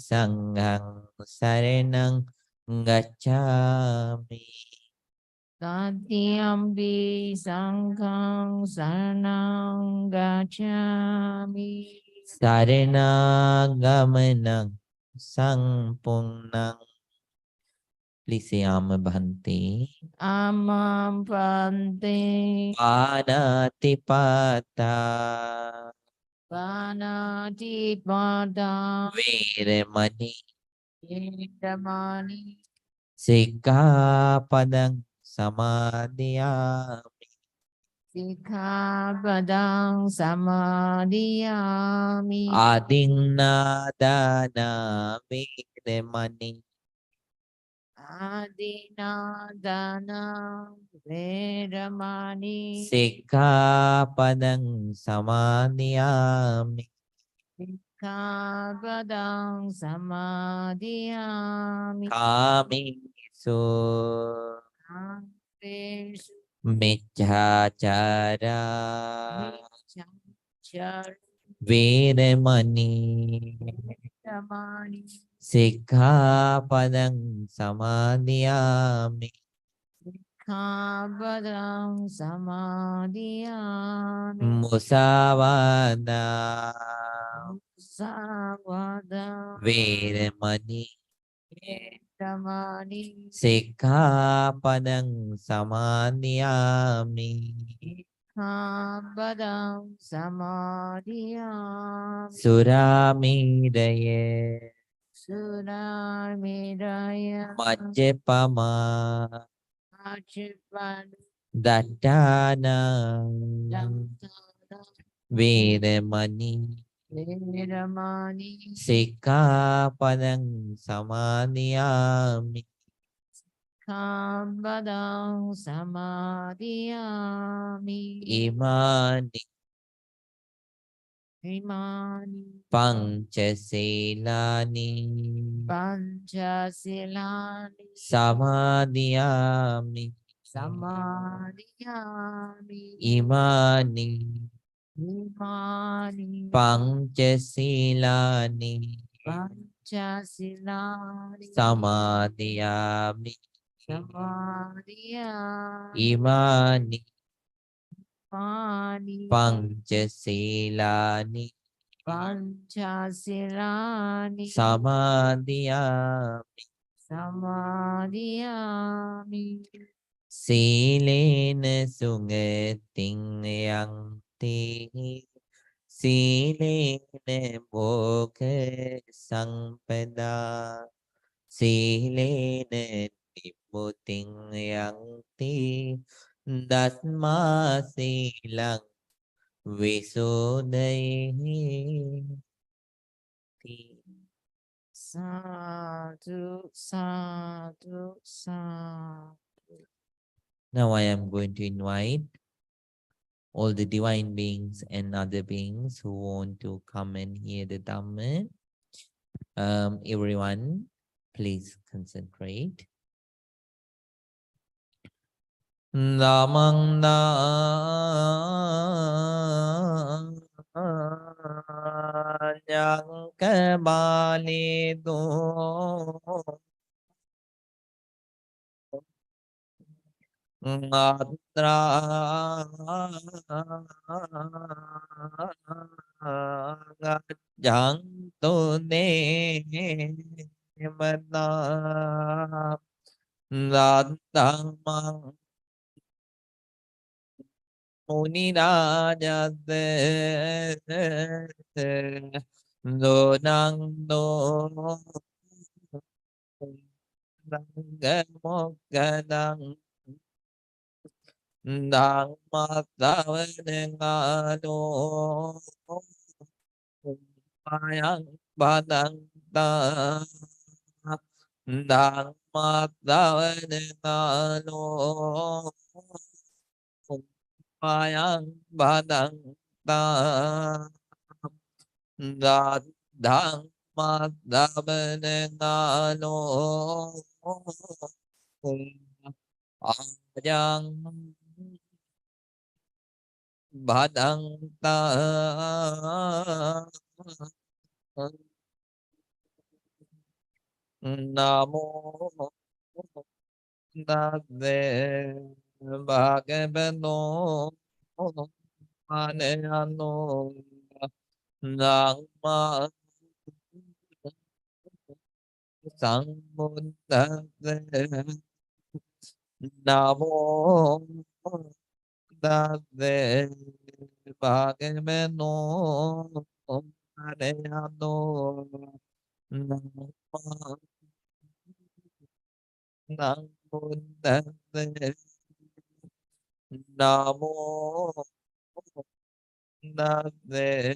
සංඝං සරණං ගච්ඡාමි. Tatiampi sangkang saranang gacchami. සරණාගමනං සම්පුන්නං. ලිසියාම බන්ති Amam pante පානාතිපාතා panatipada වේරමණී Vedamani සික්ඛාපදං සමාදියාමි. Sikkhapadang samadhiyami. ආදින්නාදානා වේරමණී Adinadana Vedamani සික්ඛාපදං සමාදියාමි. Sikkhapadang samadhiyami. කාමීසු Kampesu මිච්ඡාචාරා Vichachar වේරමණී Vedamani සික්ඛාපදං සමාදියාමි. Sikkhapadang samadhiyami. මුසාවාදා Savada වේරමණී Vedamani සික්ඛාපදං සමාදියාමි. Sikkhapadang samadhiyami. සුරාමීරය Sudharmiraya මජ්ජපමා Achipan දට්ඨානං Dhamtana වේරමණී Vedamani සික්ඛාපදං සමාදියාමි. Sikkhapadang samadhiyami. ඉමානි Imani පංචශීලානි Panchasilani සමාදියාමි. Samadhiyami. ඉමානි Imani පංචශීලානි Panchasilani සමාදියාමි. Samadhiyami. ඉමානි Imani පංචශීලානි Panchasilani සමාදියාමි. Samadhiyami. සීලේන සුගතින් යන්ති සීලේන මොක්ඛ සම්පදා සීලේන නිබ්බුතින් යන්ති දස්මා සීලං විසුද්ධිහි. Sadhu, sadhu, sadhu. Now I am going to invite all the divine beings and other beings who want to come and hear the Dhamma. Everyone, please concentrate. Namang Nyang Kabali Do Ngatra Gajang Tu Ne Mata Datang Mang Muni Rajate Do Nang Do Nang Mokadang Nang Matavengado Mayang Badang Ta Nang Matavengado Mayang Badang Ta Dadang Matavengado Ajang Badang Ta Nam mô Tát-tê Bhagavato Arahano Samma Sambuddhassa. Nam mô Tát-tê Bhagavato Arahano Samma Sambuddhassa. Nam mô Tát-tê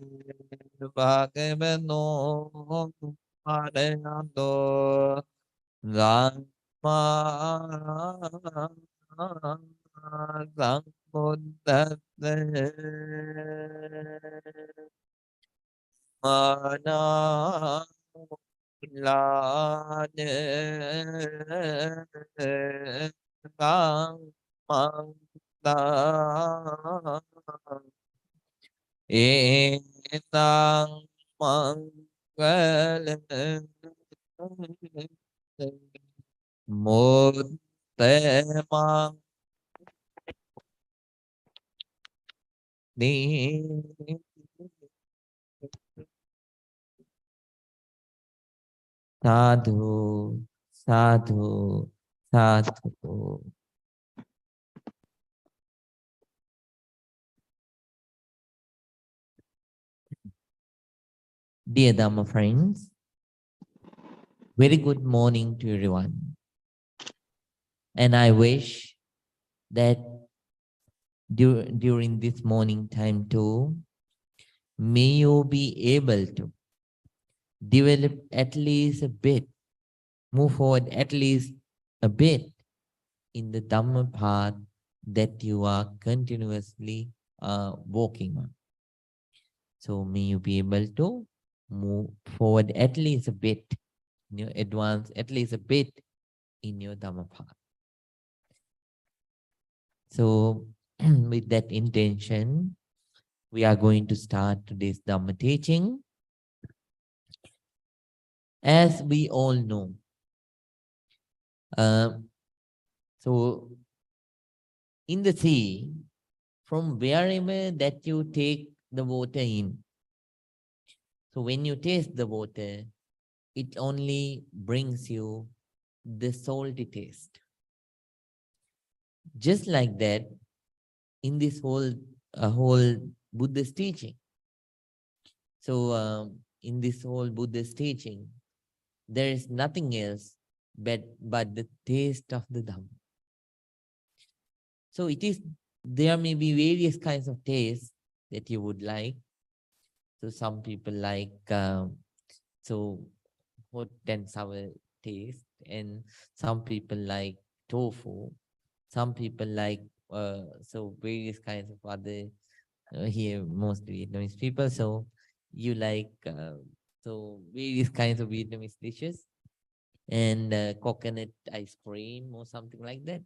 Bhagavato Arahano Samma Sambuddhassa. Mana la ne cang mang ta e tang mang le một tế mang đi sadhu sadhu sadhu. Dear Dhamma friends, very good morning to everyone. And I wish that during this morning time too, may you be able to develop at least a bit, move forward at least a bit in the Dhamma path that you are continuously walking on. So may you be able to move forward at least a bit, advance at least a bit in your Dhamma path. So with that intention, we are going to start today's Dhamma teaching. As we all know, so in the sea, from wherever that you take the water in, so when you taste the water, it only brings you the salty taste. Just like that, in this whole Buddhist teaching. So in this whole Buddhist teaching, there is nothing else but the taste of the Dhamma. So there may be various kinds of tastes that you would like. So some people like hot and sour taste, and some people like tofu. Some people like various kinds of other here mostly Vietnamese people. So you like various kinds of Vietnamese dishes and coconut ice cream or something like that.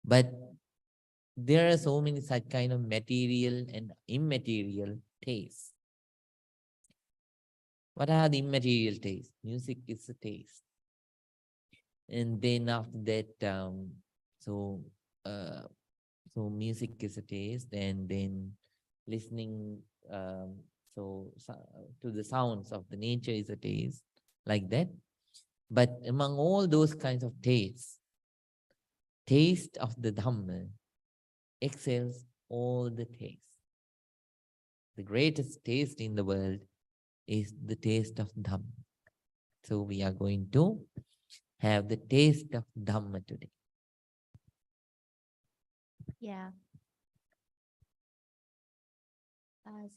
But there are so many such kind of material and immaterial tastes. What are the immaterial tastes? Music is a taste. And then after that, so music is a taste, and then listening to the sounds of the nature is a taste, like that. But among all those kinds of tastes, taste of the Dhamma excels all the tastes. The greatest taste in the world is the taste of Dhamma. So we are going to have the taste of Dhamma today. Dạ.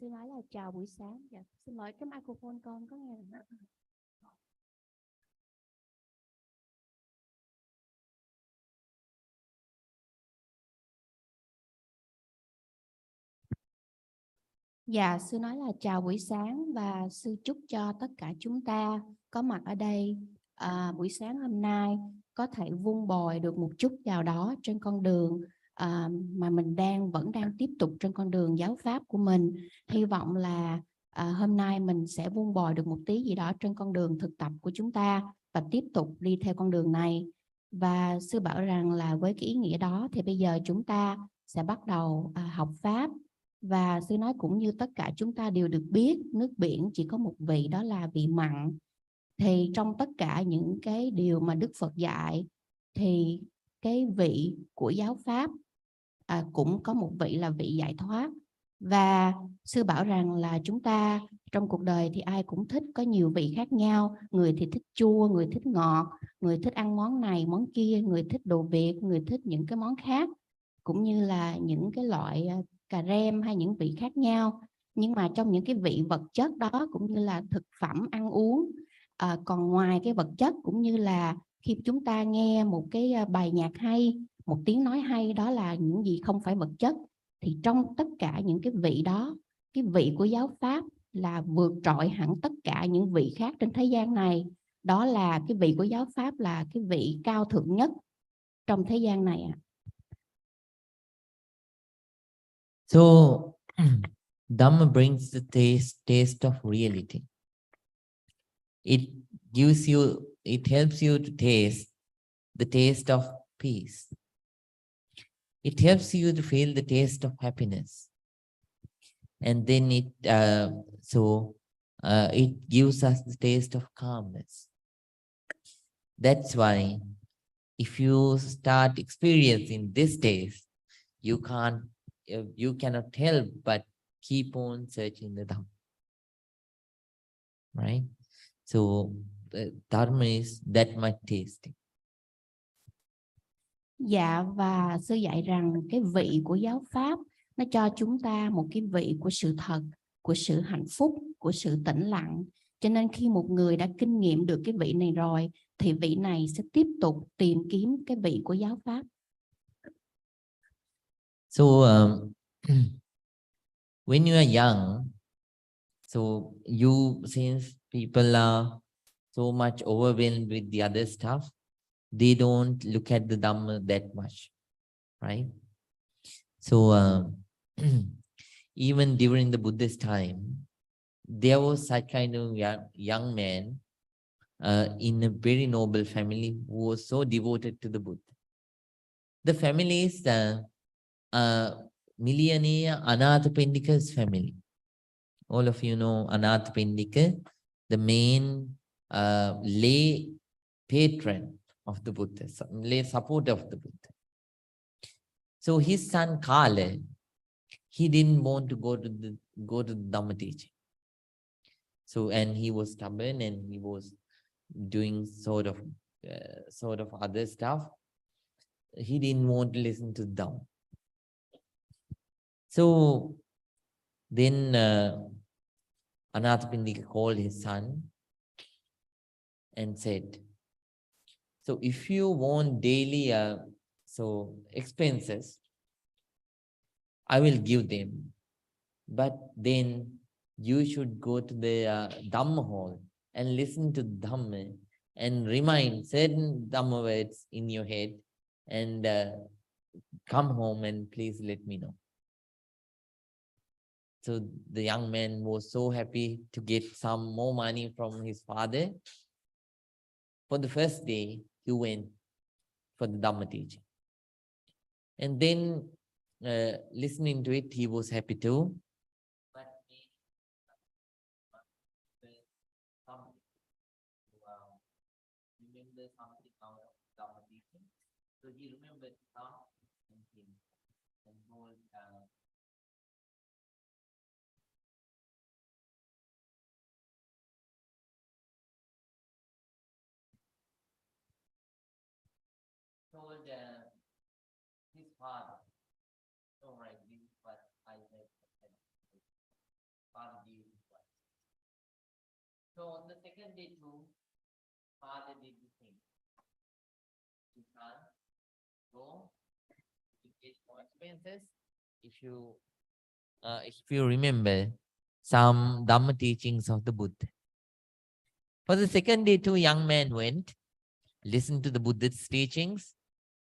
Xin nói là chào buổi sáng. Dạ. Xin lỗi cái microphone con có nghe được không? Dạ, sư nói là chào buổi sáng và sư chúc cho tất cả chúng ta có mặt ở đây buổi sáng hôm nay có thể vun bồi được một chút nào đó trên con đường mà mình vẫn đang tiếp tục trên con đường giáo pháp của mình. Hy vọng là hôm nay mình sẽ vun bồi được một tí gì đó trên con đường thực tập của chúng ta và tiếp tục đi theo con đường này. Và sư bảo rằng là với cái ý nghĩa đó thì bây giờ chúng ta sẽ bắt đầu học Pháp. Và sư nói cũng như tất cả chúng ta đều được biết, nước biển chỉ có một vị, đó là vị mặn. Thì trong tất cả những cái điều mà Đức Phật dạy thì cái vị của giáo Pháp cũng có một vị là vị giải thoát. Và sư bảo rằng là chúng ta trong cuộc đời thì ai cũng thích có nhiều vị khác nhau. Người thì thích chua, người thích ngọt, người thích ăn món này, món kia, người thích đồ Việt, người thích những cái món khác, cũng như là những cái loại cà rem hay những vị khác nhau. Nhưng mà trong những cái vị vật chất đó cũng như là thực phẩm ăn uống, còn ngoài cái vật chất cũng như là khi chúng ta nghe một cái bài nhạc hay, một tiếng nói hay, đó là những gì không phải vật chất, thì trong tất cả những cái vị đó, cái vị của giáo Pháp là vượt trội hẳn tất cả những vị khác trên thế gian này. Đó là cái vị của giáo Pháp là cái vị cao thượng nhất trong thế gian này ạ. So Dhamma brings the taste of reality. It gives you, it helps you to taste the taste of peace. It helps you to feel the taste of happiness. And then it gives us the taste of calmness. That's why if you start experiencing this taste, you cannot help but keep on searching the Dhamma. Right? So Dharma is that much tasty. Dạ, và sư dạy rằng cái vị của giáo Pháp nó cho chúng ta một cái vị của sự thật, của sự hạnh phúc, của sự tĩnh lặng. Cho nên khi một người đã kinh nghiệm được cái vị này rồi thì vị này sẽ tiếp tục tìm kiếm cái vị của giáo Pháp. So when you are young, so since people are so much overwhelmed with the other stuff, they don't look at the Dhamma that much, right? So even during the Buddhist time, there was such kind of young man in a very noble family who was so devoted to the Buddha. The family is millionaire Anathapindika's family. All of you know Anathapindika, the main lay patron of the Buddha, lay supporter of the Buddha. So his son Kala, he didn't want to go to the Dhamma teaching. So, and he was stubborn and he was doing sort of other stuff. He didn't want to listen to Dhamma. So then Anathapindika called his son and said, so if you want daily expenses, I will give them, but then you should go to the Dhamma hall and listen to Dhamma and remind certain Dhamma words in your head and come home and please let me know. So the young man was so happy to get some more money from his father. For the first day, he went for the Dhamma teaching. And then listening to it, he was happy too. But remember something out of Dhamma teaching. So he remembered something and told his father, all right, this is what I have said. Father gave his wife. So on the second day too, father did the same. You can't go to get more expenses. If you remember some Dhamma teachings of the Buddha. For the second day, two young men went, listened to the Buddha's teachings,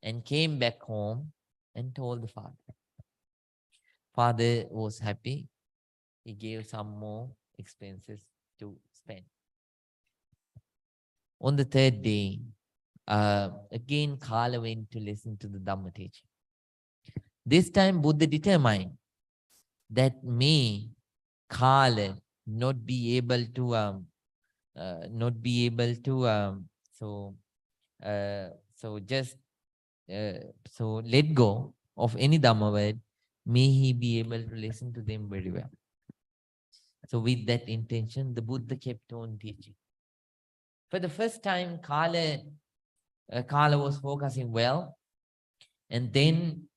and came back home and told the father. Father was happy. He gave some more expenses to spend. On the third day, again Kala went to listen to the Dhamma teaching. This time Buddha determined that may Kala not be able to so let go of any Dhamma word, may he be able to listen to them very well. So with that intention, the Buddha kept on teaching. For the first time, Kala was focusing well, and then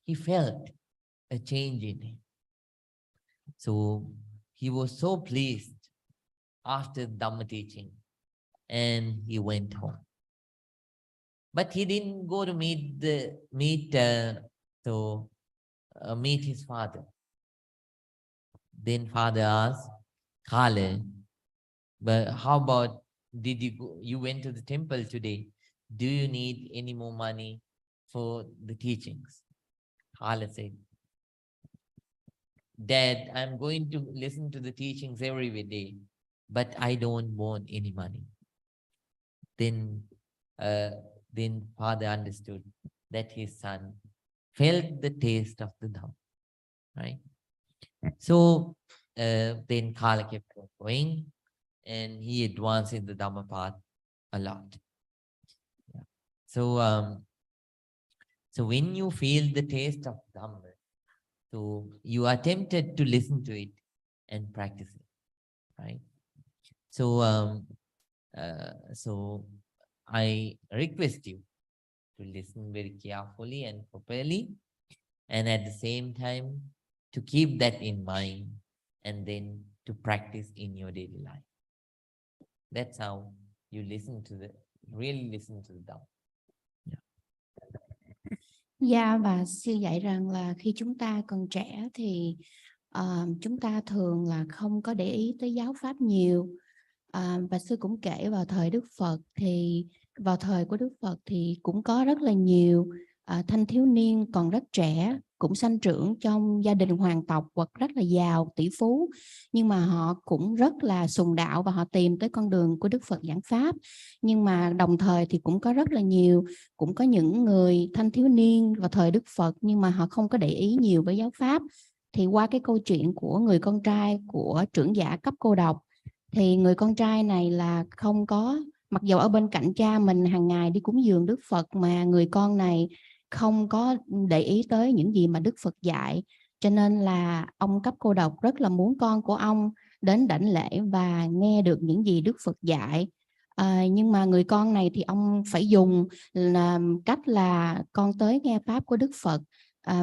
he felt a change in him. So he was so pleased after Dhamma teaching, and he went home. But he didn't go to meet his father. Then father asked, Kala, but how about, you went to the temple today? Do you need any more money for the teachings? Kala said, Dad, I'm going to listen to the teachings every day, but I don't want any money. Then father understood that his son felt the taste of the Dhamma, right? So then Kala kept going, and he advanced in the Dhamma path a lot. Yeah. So when you feel the taste of Dhamma, so you are tempted to listen to it and practice it, right? So I request you to listen very carefully and properly, and at the same time to keep that in mind, and then to practice in your daily life. That's how you really listen to the Dhamma. Dạ, và sư dạy rằng là khi chúng ta còn trẻ thì chúng ta thường là không có để ý tới giáo pháp nhiều. Và sư cũng kể vào thời Đức Phật thì vào thời của Đức Phật thì cũng có rất là nhiều thanh thiếu niên còn rất trẻ, cũng sanh trưởng trong gia đình hoàng tộc hoặc rất là giàu, tỷ phú, nhưng mà họ cũng rất là sùng đạo và họ tìm tới con đường của Đức Phật giảng pháp. Nhưng mà đồng thời thì cũng có rất là nhiều, cũng có những người thanh thiếu niên vào thời Đức Phật nhưng mà họ không có để ý nhiều với giáo pháp. Thì qua cái câu chuyện của người con trai của trưởng giả cấp cô độc, thì người con trai này là không có, mặc dù ở bên cạnh cha mình hàng ngày đi cúng dường Đức Phật, mà người con này không có để ý tới những gì mà Đức Phật dạy. Cho nên là ông cấp cô độc rất là muốn con của ông đến đảnh lễ và nghe được những gì Đức Phật dạy. Nhưng mà người con này thì ông phải dùng cách là con tới nghe pháp của Đức Phật,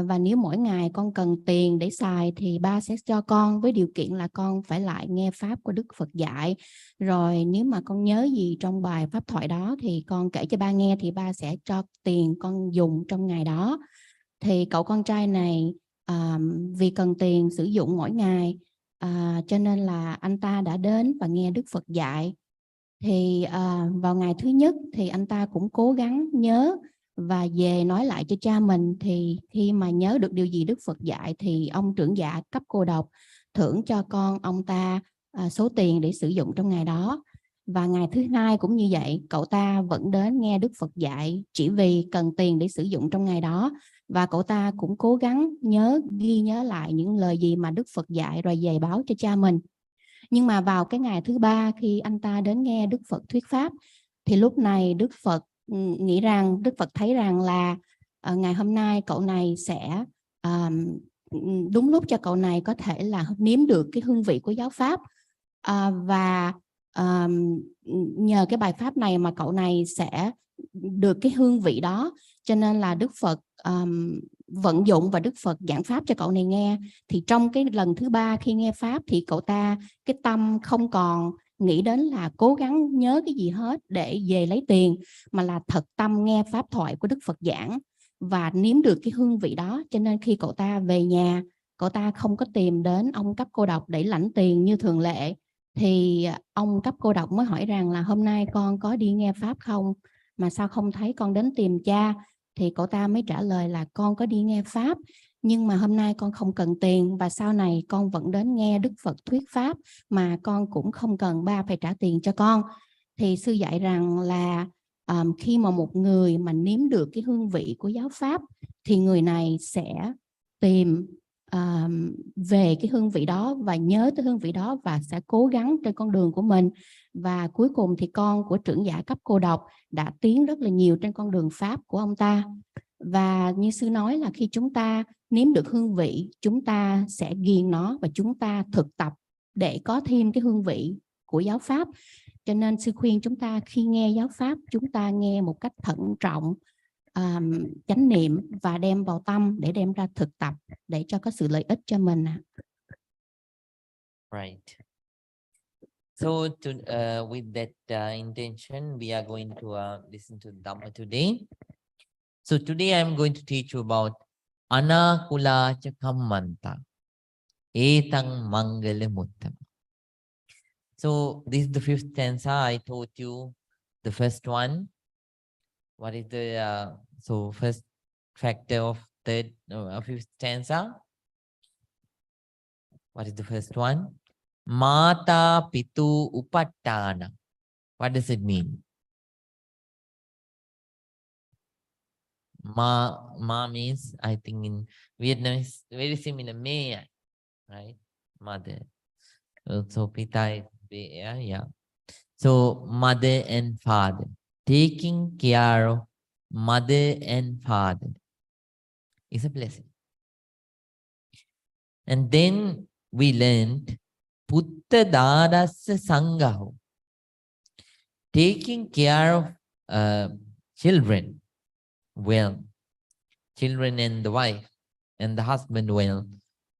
và nếu mỗi ngày con cần tiền để xài thì ba sẽ cho con, với điều kiện là con phải lại nghe pháp của Đức Phật dạy. Rồi nếu mà con nhớ gì trong bài pháp thoại đó thì con kể cho ba nghe, thì ba sẽ cho tiền con dùng trong ngày đó. Thì cậu con trai này vì cần tiền sử dụng mỗi ngày, cho nên là anh ta đã đến và nghe Đức Phật dạy. Thì vào ngày thứ nhất thì anh ta cũng cố gắng nhớ và về nói lại cho cha mình. Thì khi mà nhớ được điều gì Đức Phật dạy thì ông trưởng giả cấp cô độc thưởng cho con ông ta số tiền để sử dụng trong ngày đó. Và ngày thứ hai cũng như vậy, cậu ta vẫn đến nghe Đức Phật dạy chỉ vì cần tiền để sử dụng trong ngày đó. Và cậu ta cũng cố gắng ghi nhớ lại những lời gì mà Đức Phật dạy rồi về báo cho cha mình. Nhưng mà vào cái ngày thứ ba khi anh ta đến nghe Đức Phật thuyết pháp, thì lúc này Đức Phật thấy rằng là ngày hôm nay cậu này sẽ đúng lúc cho cậu này có thể là nếm được cái hương vị của giáo pháp, và nhờ cái bài pháp này mà cậu này sẽ được cái hương vị đó. Cho nên là Đức Phật vận dụng và Đức Phật giảng pháp cho cậu này nghe. Thì trong cái lần thứ ba khi nghe pháp thì cậu ta, cái tâm không còn nghĩ đến là cố gắng nhớ cái gì hết để về lấy tiền, mà là thật tâm nghe pháp thoại của Đức Phật giảng và nếm được cái hương vị đó. Cho nên khi cậu ta về nhà, cậu ta không có tìm đến ông cấp cô độc để lãnh tiền như thường lệ. Thì ông cấp cô độc mới hỏi rằng là hôm nay con có đi nghe pháp không, mà sao không thấy con đến tìm cha? Thì cậu ta mới trả lời là con có đi nghe pháp, nhưng mà hôm nay con không cần tiền và sau này con vẫn đến nghe Đức Phật thuyết pháp mà con cũng không cần ba phải trả tiền cho con. Thì sư dạy rằng là khi mà một người mà nếm được cái hương vị của giáo pháp thì người này sẽ tìm về cái hương vị đó và nhớ tới hương vị đó và sẽ cố gắng trên con đường của mình. Và cuối cùng thì con của trưởng giả cấp cô độc đã tiến rất là nhiều trên con đường pháp của ông ta. Và như sư nói là khi chúng ta nếm được hương vị, chúng ta sẽ ghiền nó và chúng ta thực tập để có thêm cái hương vị của giáo pháp. Cho nên sư khuyên chúng ta khi nghe giáo pháp, chúng ta nghe một cách thận trọng, chánh niệm và đem vào tâm để đem ra thực tập để cho có sự lợi ích cho mình. Right. So with that intention, we are going to listen to Dhamma today. So today I'm going to teach you about Anakula Chakammanta Etang Mangalamuttam. So this is the fifth stanza. I taught you the first one. What is the so first factor of fifth stanza? What is the first one? Mata Pitu Upattana. What does it mean? Ma means, I think in Vietnamese, very similar, mẹ, right? Mother. So Pita is, yeah. So mother and father. Taking care of mother and father is a blessing. And then we learned Putta Dadassa Sangaho. Taking care of children well. Children and the wife and the husband well.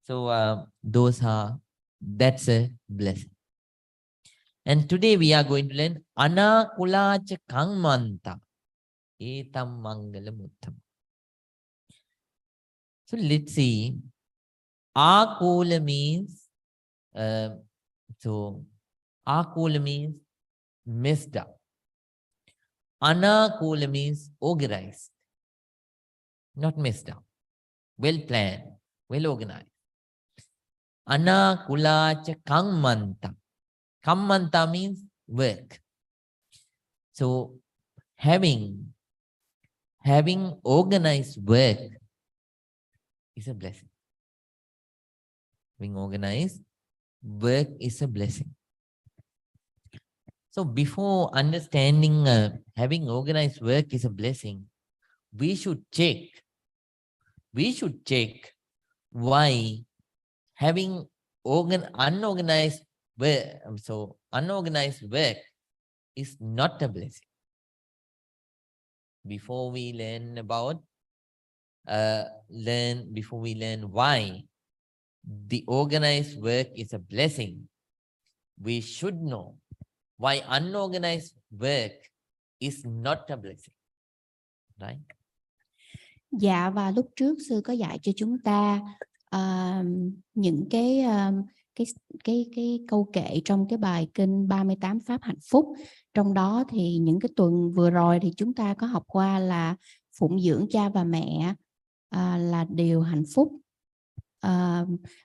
So that's a blessing. And today we are going to learn Anakulacha Kangmanta Etam Mangalamuttam. So let's see. Akula means Akula means messed up. Anakula means organized, not messed up. Well planned, well organized. Anakulacha Kangmanta. Kammanta means work. So having organized work is a blessing. Being organized work is a blessing. So before understanding having organized work is a blessing, we should check why having unorganized work, unorganized work is not a blessing. Before we learn about before we learn why the organized work is a blessing, we should know why unorganized work is not a blessing, right? Dạ, và lúc trước sư có dạy cho chúng ta những cái câu kệ trong cái bài kinh 38 pháp hạnh phúc. Trong đó thì những cái tuần vừa rồi thì chúng ta có học qua là phụng dưỡng cha và mẹ là điều hạnh phúc,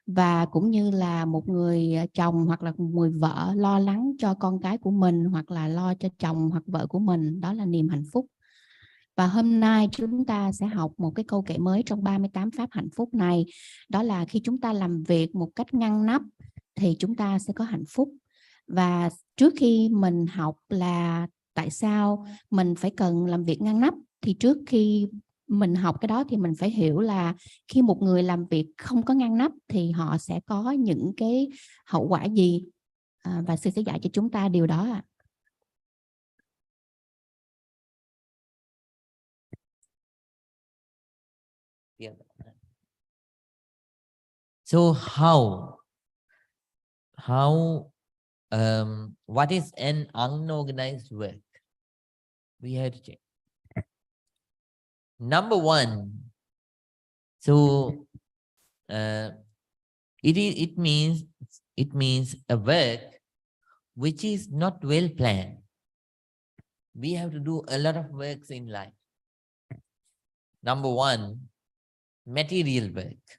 và cũng như là một người chồng hoặc là một người vợ lo lắng cho con cái của mình hoặc là lo cho chồng hoặc vợ của mình, đó là niềm hạnh phúc. Và hôm nay chúng ta sẽ học một cái câu kệ mới trong 38 pháp hạnh phúc này. Đó là khi chúng ta làm việc một cách ngăn nắp thì chúng ta sẽ có hạnh phúc. Và trước khi mình học là tại sao mình phải cần làm việc ngăn nắp, thì trước khi mình học cái đó thì mình phải hiểu là khi một người làm việc không có ngăn nắp thì họ sẽ có những cái hậu quả gì. Và sư sẽ dạy cho chúng ta điều đó ạ. Yeah. So what is an unorganized work? We have to check. Number one, so it means a work which is not well planned. We have to do a lot of works in life. Number one, material work.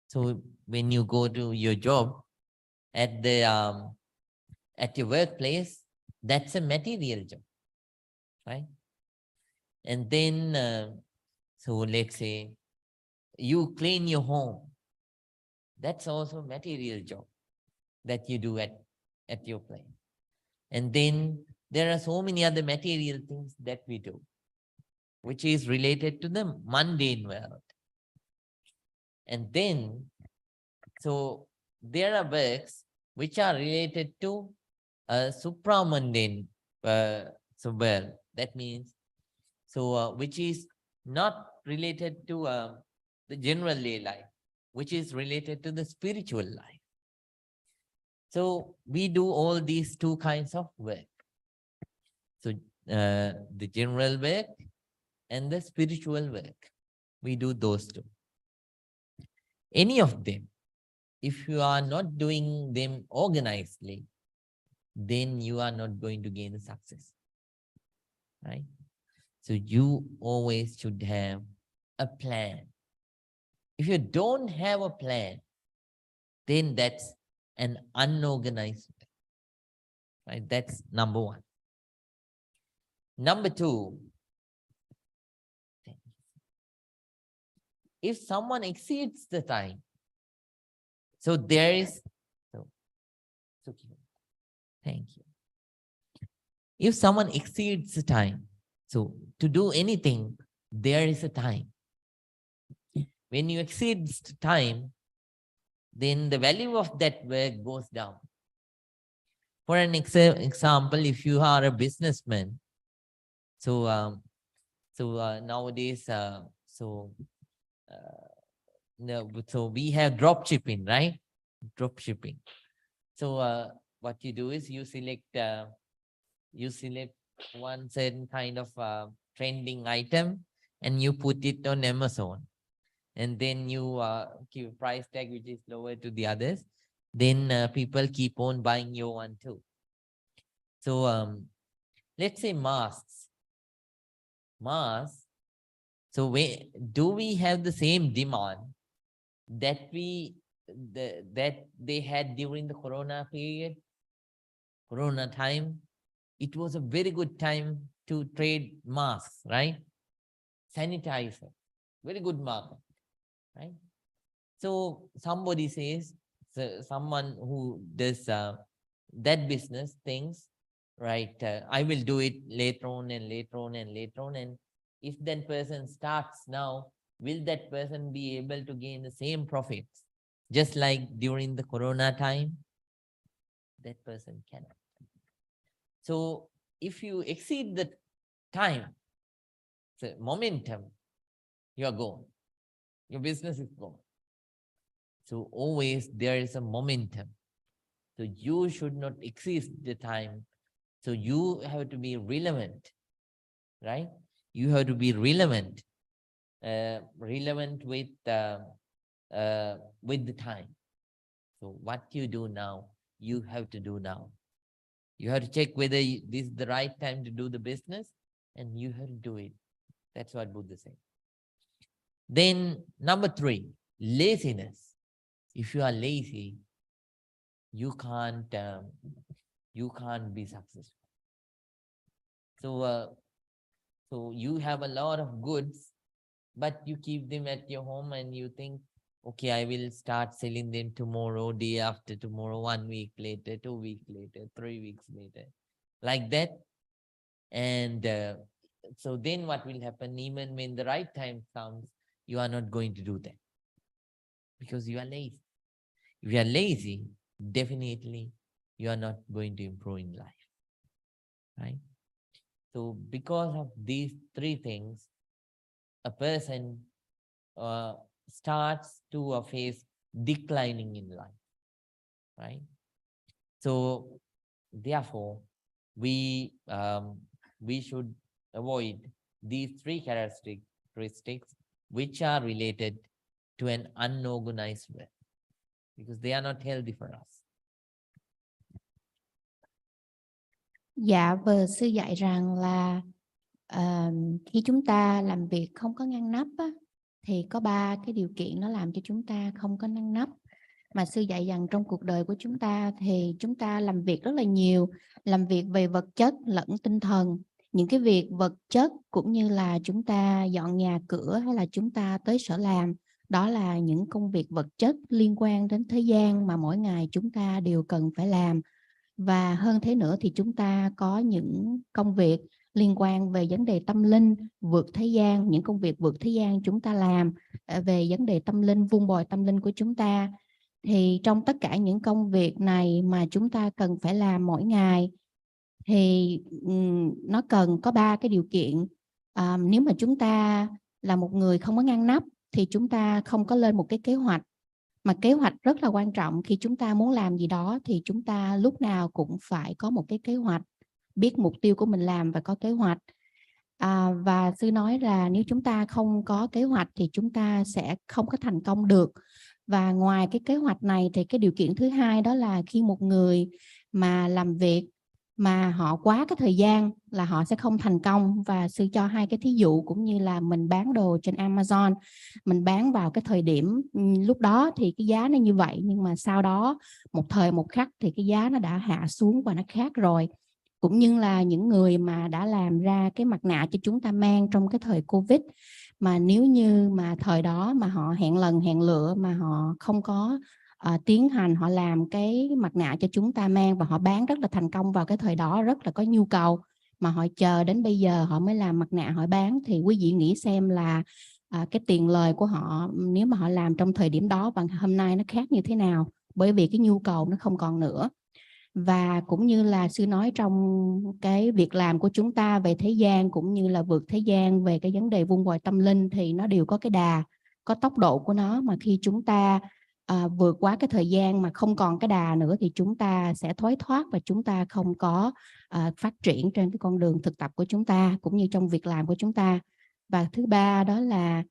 So when you go to your job at your workplace, that's a material job, right? And then, so let's say you clean your home. That's also material job that you do at your place. And then there are so many other material things that we do, which is related to the mundane world. And then, so there are works which are related to supramundane world. That means, which is not related to the general lay life, which is related to the spiritual life. So we do all these two kinds of work. So the general work and the spiritual work, we do those two. Any of them, if you are not doing them organizedly, then you are not going to gain success, right? So you always should have a plan. If you don't have a plan, then that's an unorganized way, right? That's number one. Number two, if someone exceeds the time, so there is, thank you. If someone exceeds the time, so to do anything, there is a time. When you exceed the time, then the value of that work goes down. For an example, if you are a businessman, so nowadays, so we have drop shipping, right? Drop shipping. So what you do is you select one certain kind of trending item and you put it on Amazon, and then you give a price tag which is lower to the others. Then people keep on buying your one too. So let's say masks. So do we have the same demand that that they had during the Corona period, Corona time? It was a very good time to trade masks, right? Sanitizer, very good market, right? So somebody says, so someone who does that business thinks, right, I will do it later on and later on and later on. And if that person starts now, will that person be able to gain the same profits just like during the Corona time? That person cannot. So if you exceed the time, the momentum, you are gone. Your business is gone. So always there is a momentum. So you should not exceed the time. So you have to be relevant, right? You have to be relevant, relevant with the time. So what you do now, you have to do now. You have to check whether this is the right time to do the business, and you have to do it. That's what Buddha said. Then number three, laziness. If you are lazy, you can't be successful. So you have a lot of goods, but you keep them at your home and you think, okay, I will start selling them tomorrow, day after tomorrow, 1 week later, 2 weeks later, 3 weeks later, like that. And so then what will happen? Even when the right time comes, you are not going to do that because you are lazy. If you are lazy, definitely you are not going to improve in life, right? So because of these three things, a person starts to face declining in life, right? So therefore, we should avoid these three characteristics which are related to an unorganized way, because they are not healthy for us. Dạ, và sư dạy rằng là khi chúng ta làm việc không có ngăn nắp á, thì có 3 cái điều kiện nó làm cho chúng ta không có ngăn nắp. Mà sư dạy rằng trong cuộc đời của chúng ta thì chúng ta làm việc rất là nhiều, làm việc về vật chất lẫn tinh thần. Những cái việc vật chất cũng như là chúng ta dọn nhà cửa hay là chúng ta tới sở làm, đó là những công việc vật chất liên quan đến thế gian mà mỗi ngày chúng ta đều cần phải làm. Và hơn thế nữa thì chúng ta có những công việc liên quan về vấn đề tâm linh, vượt thế gian, những công việc vượt thế gian chúng ta làm về vấn đề tâm linh, vun bồi tâm linh của chúng ta. Thì trong tất cả những công việc này mà chúng ta cần phải làm mỗi ngày thì nó cần có 3 cái điều kiện. Nếu mà chúng ta là một người không có ngăn nắp thì chúng ta không có lên một cái kế hoạch. Mà kế hoạch rất là quan trọng. Khi chúng ta muốn làm gì đó thì chúng ta lúc nào cũng phải có một cái kế hoạch, biết mục tiêu của mình làm và có kế hoạch. Và sư nói là nếu chúng ta không có kế hoạch thì chúng ta sẽ không có thành công được. Và ngoài cái kế hoạch này thì cái điều kiện thứ hai đó là khi một người mà làm việc mà họ quá cái thời gian là họ sẽ không thành công. Và sư cho 2 cái thí dụ cũng như là mình bán đồ trên Amazon, mình bán vào cái thời điểm lúc đó thì cái giá nó như vậy, nhưng mà sau đó một thời một khắc thì cái giá nó đã hạ xuống và nó khác rồi. Cũng như là những người mà đã làm ra cái mặt nạ cho chúng ta mang trong cái thời Covid, mà nếu như mà thời đó mà họ hẹn lần hẹn lựa mà họ không có tiến hành họ làm cái mặt nạ cho chúng ta mang và họ bán rất là thành công vào cái thời đó, rất là có nhu cầu, mà họ chờ đến bây giờ họ mới làm mặt nạ họ bán, thì quý vị nghĩ xem là cái tiền lời của họ nếu mà họ làm trong thời điểm đó và hôm nay nó khác như thế nào, bởi vì cái nhu cầu nó không còn nữa. Và cũng như là sư nói trong cái việc làm của chúng ta về thế gian cũng như là vượt thế gian về cái vấn đề vun bồi tâm linh thì nó đều có cái đà, có tốc độ của nó. Mà khi chúng ta vượt quá cái thời gian mà không còn cái đà nữa thì chúng ta sẽ thối thoát và chúng ta không có phát triển trên cái con đường thực tập của chúng ta cũng như trong việc làm của chúng ta. Và thứ ba đó là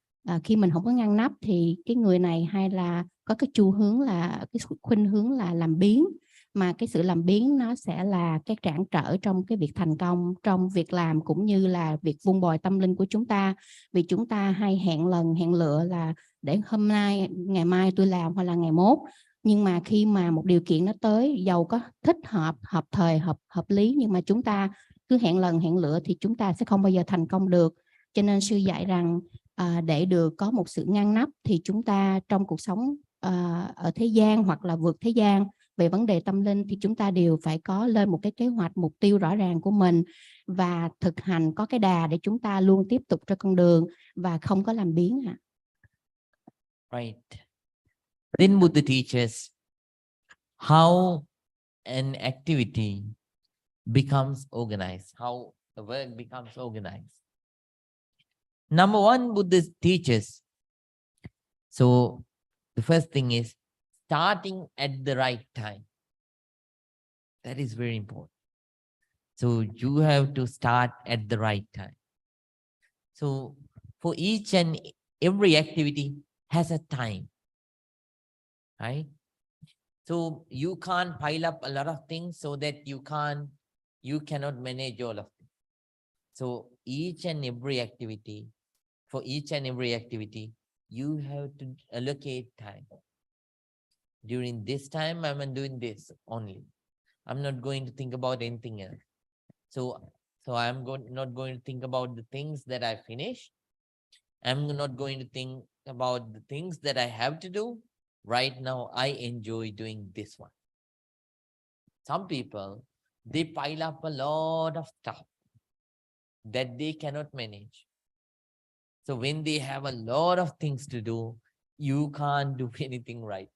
khi mình không có ngăn nắp thì cái người này hay là có cái xu hướng là cái khuynh hướng là làm biếng, mà cái sự làm biếng nó sẽ là cái cản trở trong cái việc thành công trong việc làm cũng như là việc vun bồi tâm linh của chúng ta. Vì chúng ta hay hẹn lần hẹn lựa là để hôm nay ngày mai tôi làm hoặc là ngày mốt, nhưng mà khi mà một điều kiện nó tới, dầu có thích hợp thời hợp lý, nhưng mà chúng ta cứ hẹn lần hẹn lựa thì chúng ta sẽ không bao giờ thành công được. Cho nên sư dạy rằng để được có một sự ngăn nắp thì chúng ta trong cuộc sống ở thế gian hoặc là vượt thế gian về vấn đề tâm linh thì chúng ta đều phải có lên một cái kế hoạch mục tiêu rõ ràng của mình và thực hành có cái đà để chúng ta luôn tiếp tục trên con đường và không có làm biếng. Right. Then Buddha teaches how an activity becomes organized, how the work becomes organized. Number one, Buddha teaches. So the first thing is starting at the right time. That is very important. So you have to start at the right time. So for each and every activity has a time, right? So you can't pile up a lot of things so that you cannot manage all of them. So each and every activity, for each and every activity, you have to allocate time. During this time, I'm doing this only. I'm not going to think about anything else. So I'm not going to think about the things that I finished. I'm not going to think about the things that I have to do. Right now, I enjoy doing this one. Some people, they pile up a lot of stuff that they cannot manage. So when they have a lot of things to do, you can't do anything right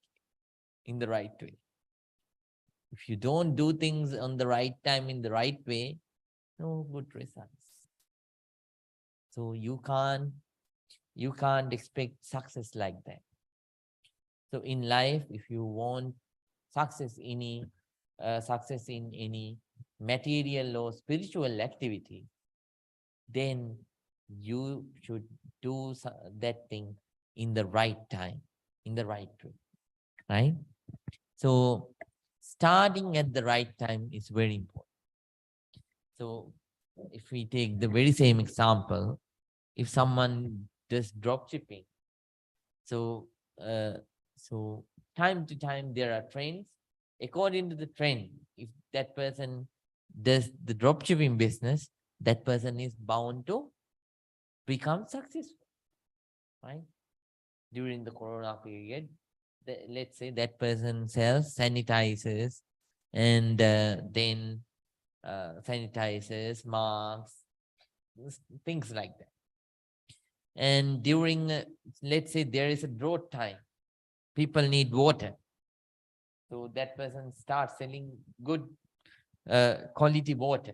in the right way. If you don't do things on the right time in the right way, no good results. So you can't expect success like that. So in life, if you want success in any material or spiritual activity, then you should do that thing in the right time, in the right way, right? So starting at the right time is very important. So if we take the very same example, if someone does drop shipping, So, so time to time there are trends. According to the trend, if that person does the dropshipping business, that person is bound to become successful, right? During the Corona period, let's say that person sells sanitizers and then sanitizers, masks, things like that. And during, let's say there is a drought time, people need water. So that person starts selling good quality water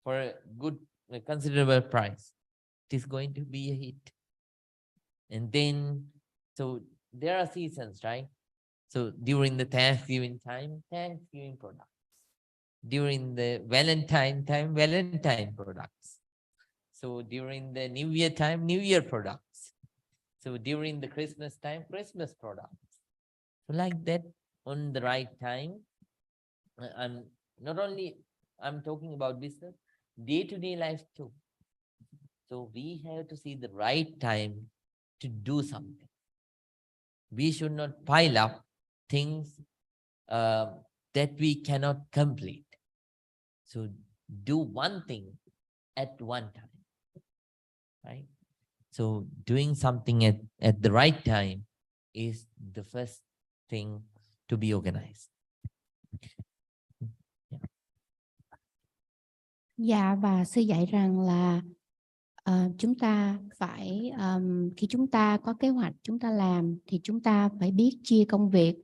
for a good, considerable price. It is going to be a hit. And then, so there are seasons, right? So during the Thanksgiving time, Thanksgiving products. During the Valentine time, Valentine products. So during the New Year time, New Year products. So during the Christmas time, Christmas products. So like that, on the right time, I'm not only I'm talking about business, day-to-day life too. So we have to see the right time to do something. We should not pile up things that we cannot complete. So do one thing at one time, right? So doing something at the right time is the first thing to be organized. Dạ, và sư dạy rằng là chúng ta phải khi chúng ta có kế hoạch chúng ta làm thì chúng ta phải biết chia công việc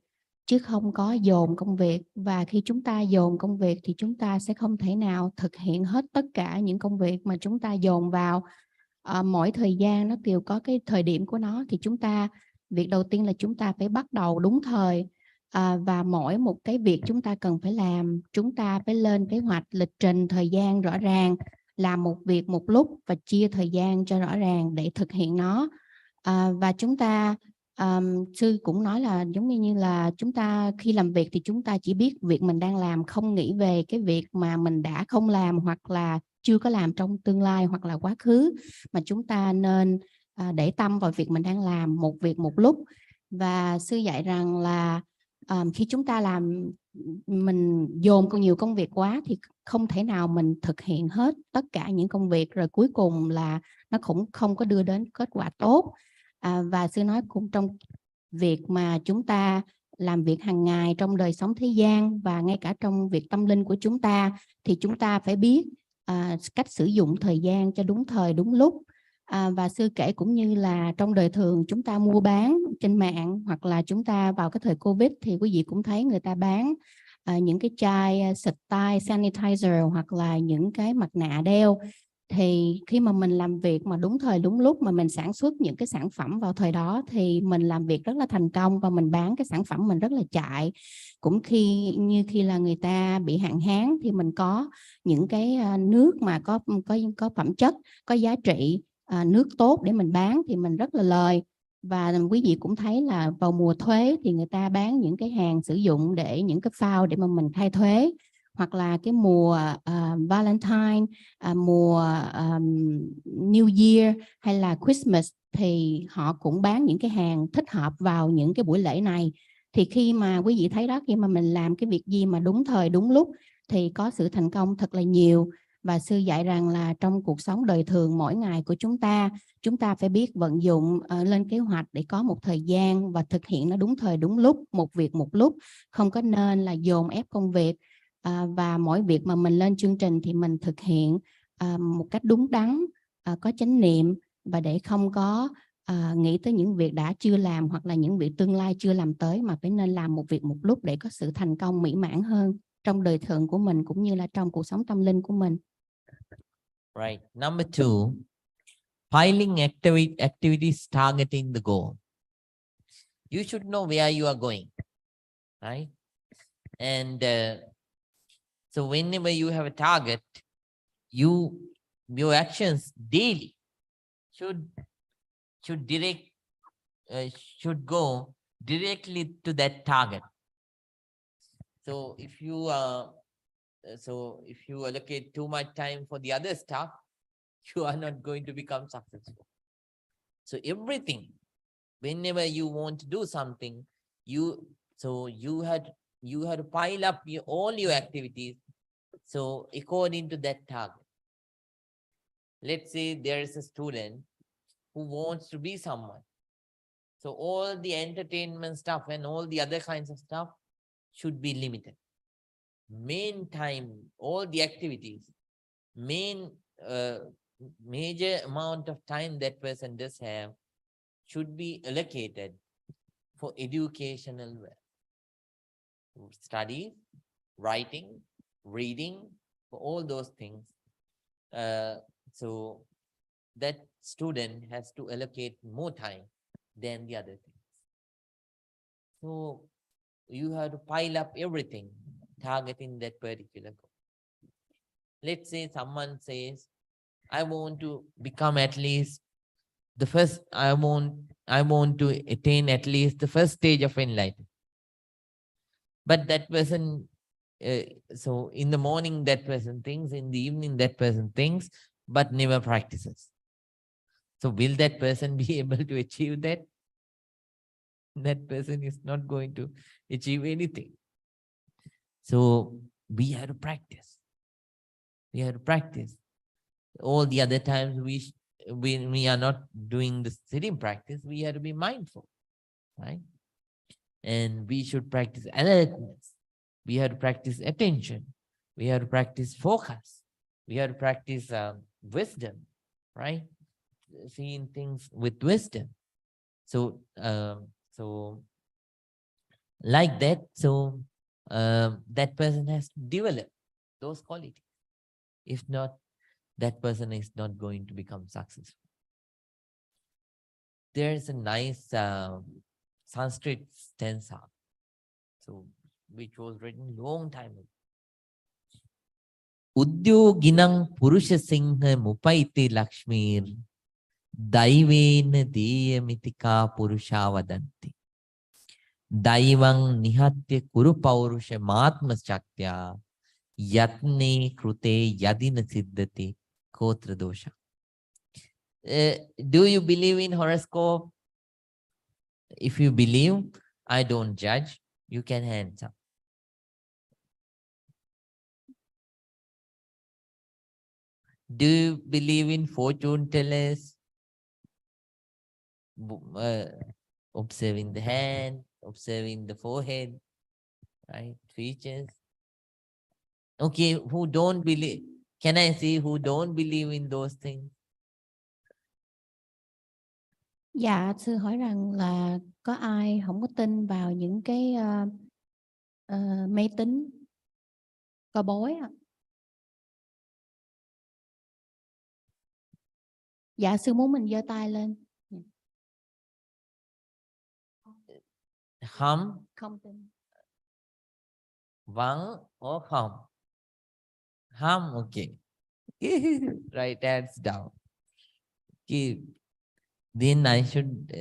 chứ không có dồn công việc, và khi chúng ta dồn công việc thì chúng ta sẽ không thể nào thực hiện hết tất cả những công việc mà chúng ta dồn vào. Mỗi thời gian nó đều có cái thời điểm của nó, thì việc đầu tiên là chúng ta phải bắt đầu đúng thời, và mỗi một cái việc chúng ta cần phải làm, chúng ta phải lên kế hoạch lịch trình thời gian rõ ràng, làm một việc một lúc và chia thời gian cho rõ ràng để thực hiện nó. Và chúng ta sư cũng nói là giống như là chúng ta khi làm việc thì chúng ta chỉ biết việc mình đang làm, không nghĩ về cái việc mà mình đã không làm hoặc là chưa có làm trong tương lai hoặc là quá khứ, mà chúng ta nên để tâm vào việc mình đang làm, một việc một lúc. Và sư dạy rằng là khi chúng ta làm, mình dồn nhiều công việc quá thì không thể nào mình thực hiện hết tất cả những công việc, rồi cuối cùng là nó cũng không có đưa đến kết quả tốt. Và sư nói cũng trong việc mà chúng ta làm việc hàng ngày trong đời sống thế gian và ngay cả trong việc tâm linh của chúng ta, thì chúng ta phải biết cách sử dụng thời gian cho đúng thời đúng lúc. Và sư kể cũng như là trong đời thường chúng ta mua bán trên mạng, hoặc là chúng ta vào cái thời Covid thì quý vị cũng thấy người ta bán những cái chai xịt tay sanitizer hoặc là những cái mặt nạ đeo. Thì khi mà mình làm việc mà đúng thời đúng lúc, mà mình sản xuất những cái sản phẩm vào thời đó thì mình làm việc rất là thành công và mình bán cái sản phẩm mình rất là chạy. Cũng như khi là người ta bị hạn hán thì mình có những cái nước mà có phẩm chất, có giá trị, nước tốt để mình bán thì mình rất là lời. Và quý vị cũng thấy là vào mùa thuế thì người ta bán những cái hàng sử dụng để những cái phao để mà mình khai thuế, hoặc là cái mùa Valentine, mùa New Year hay là Christmas thì họ cũng bán những cái hàng thích hợp vào những cái buổi lễ này. Thì khi mà quý vị thấy đó, khi mà mình làm cái việc gì mà đúng thời đúng lúc thì có sự thành công thật là nhiều. Và sư dạy rằng là trong cuộc sống đời thường mỗi ngày của chúng ta phải biết vận dụng, lên kế hoạch để có một thời gian và thực hiện nó đúng thời đúng lúc, một việc một lúc, không có nên là dồn ép công việc. Và mỗi việc mà mình lên chương trình thì mình thực hiện một cách đúng đắn, có chánh niệm, và để không có nghĩ tới những việc đã chưa làm hoặc là những việc tương lai chưa làm tới, mà phải nên làm một việc một lúc để có sự thành công mỹ mãn hơn trong đời thường của mình cũng như là trong cuộc sống tâm linh của mình. Right. Number 2, piling activities targeting the goal. You should know where you are going, right? And so whenever you have a target, your actions daily should go directly to that target. So if you allocate too much time for the other stuff, you are not going to become successful. So everything Whenever you want to do something, you you had to pile up all your activities. So according to that target, let's say there is a student who wants to be someone. So all the entertainment stuff and all the other kinds of stuff should be limited. Main time, all the activities, main major amount of time that person does have should be allocated for educational study, writing, reading, for all those things. So that student has to allocate more time than the other things. So you have to pile up everything targeting that particular goal. Let's say someone says, I want to become at least the first, I want to attain at least the first stage of enlightenment. But that person, so in the morning that person thinks, in the evening that person thinks, but never practices. So will that person be able to achieve that? That person is not going to achieve anything. So we have to practice. We have to practice. All the other times when we are not doing the sitting practice, we have to be mindful, right? And we should practice alertness. We have to practice attention. We have to practice focus. We have to practice wisdom, right? Seeing things with wisdom. So, so like that. So that person has to develop those qualities. If not, that person is not going to become successful. There's a nice Sanskrit stanza, so which was written long time ago. Udyoginang Purusha Singha Mupaiti Lakshmir Daivena Deyamitika Purusha Vadanti Daivang Nihatya Kuru Paurusha Matma Shaktya Yatne Krute Yadina Siddhati Kotra Dosha. Do you believe in horoscope? If you believe, I don't judge. You can hands up. Do you believe in fortune tellers? Observing the hand, observing the forehead, right? Features. Okay, who don't believe? Can I see who don't believe in those things? Dạ, sư hỏi rằng là có ai không có tin vào những cái mê tín coi bói ạ? Dạ, sư muốn mình giơ tay lên. Hum, Không tin. vắng or hum? Hum, okay. Right hands down. Okay. Then I should,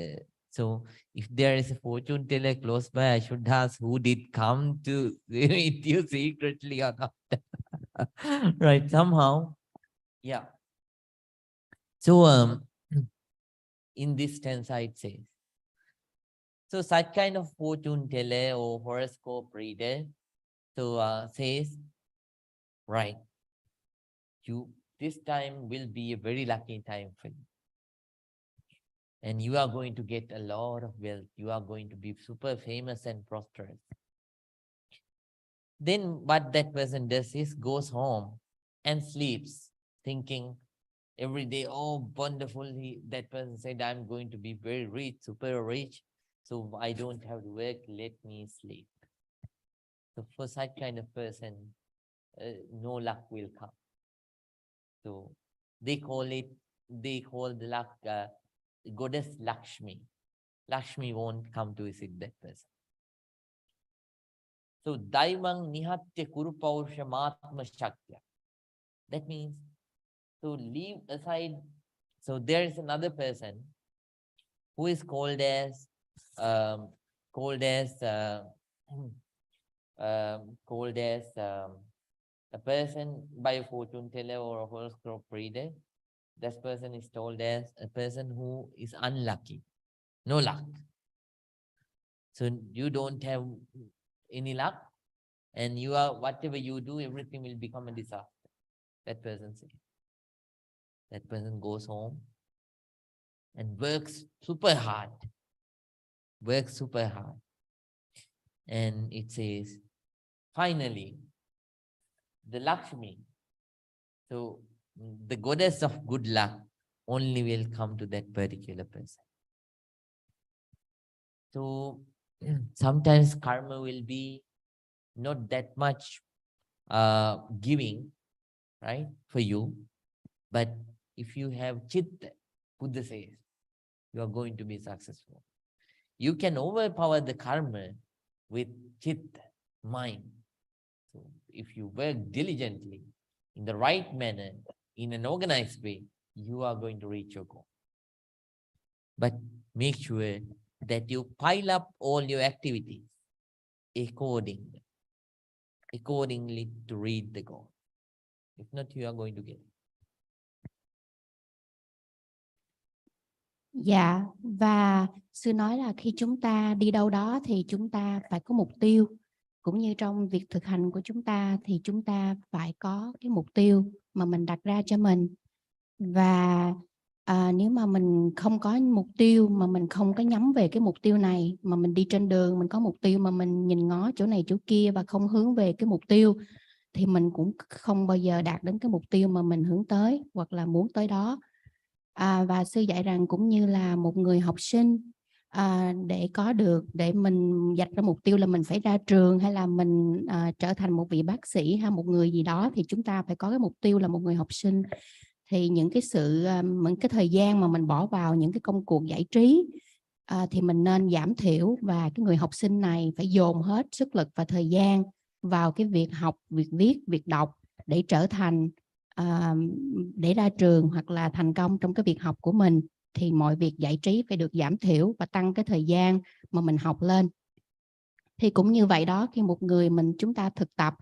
so if there is a fortune teller close by, I should ask who did come to meet you secretly or not. Right, somehow. Yeah. So in this tense it says, so such kind of fortune teller or horoscope reader says, right, this time will be a very lucky time for you. And you are going to get a lot of wealth. You are going to be super famous and prosperous. Then what that person does is goes home and sleeps, thinking every day, oh, wonderful. That person said, I'm going to be very rich, super rich. So I don't have to work. Let me sleep. So for such kind of person, no luck will come. So they call the luck goddess Lakshmi. Lakshmi won't come to visit that person. So Daivang Nihatya Kuru Paurusha Matma Shaktya. That means to leave aside. So there is another person who is called as a person by a fortune teller or a horoscope reader. That person is told as a person who is unlucky. no luck. So you don't have any luck, and you are, whatever you do, everything will become a disaster. That person says. That person goes home and works super hard. And it says, finally, the Lakshmi, so the goddess of good luck, only will come to that particular person. So sometimes karma will be not that much giving, right, for you. But if you have chitta, Buddha says, you are going to be successful. You can overpower the karma with chitta, mind. So if you work diligently, in the right manner, in an organized way, you are going to reach your goal. But make sure that you pile up all your activities accordingly to reach the goal. If not, you are going to get it. Dạ, và sư nói là khi chúng ta đi đâu đó thì chúng ta phải có mục tiêu. Cũng như trong việc thực hành của chúng ta thì chúng ta phải có cái mục tiêu mà mình đặt ra cho mình. Và nếu mà mình không có mục tiêu, mà mình không có nhắm về cái mục tiêu này, mà mình đi trên đường, mình có mục tiêu mà mình nhìn ngó chỗ này chỗ kia và không hướng về cái mục tiêu, thì mình cũng không bao giờ đạt đến cái mục tiêu mà mình hướng tới hoặc là muốn tới đó. Và sư dạy rằng cũng như là một người học sinh, để mình dạch ra mục tiêu là mình phải ra trường, hay là mình trở thành một vị bác sĩ hay một người gì đó, thì chúng ta phải có cái mục tiêu là một người học sinh. Thì những cái thời gian mà mình bỏ vào những cái công cuộc giải trí thì mình nên giảm thiểu, và cái người học sinh này phải dồn hết sức lực và thời gian vào cái việc học, việc viết, việc đọc để trở thành để ra trường hoặc là thành công trong cái việc học của mình. Thì mọi việc giải trí phải được giảm thiểu và tăng cái thời gian mà mình học lên. Thì cũng như vậy đó, khi một người chúng ta thực tập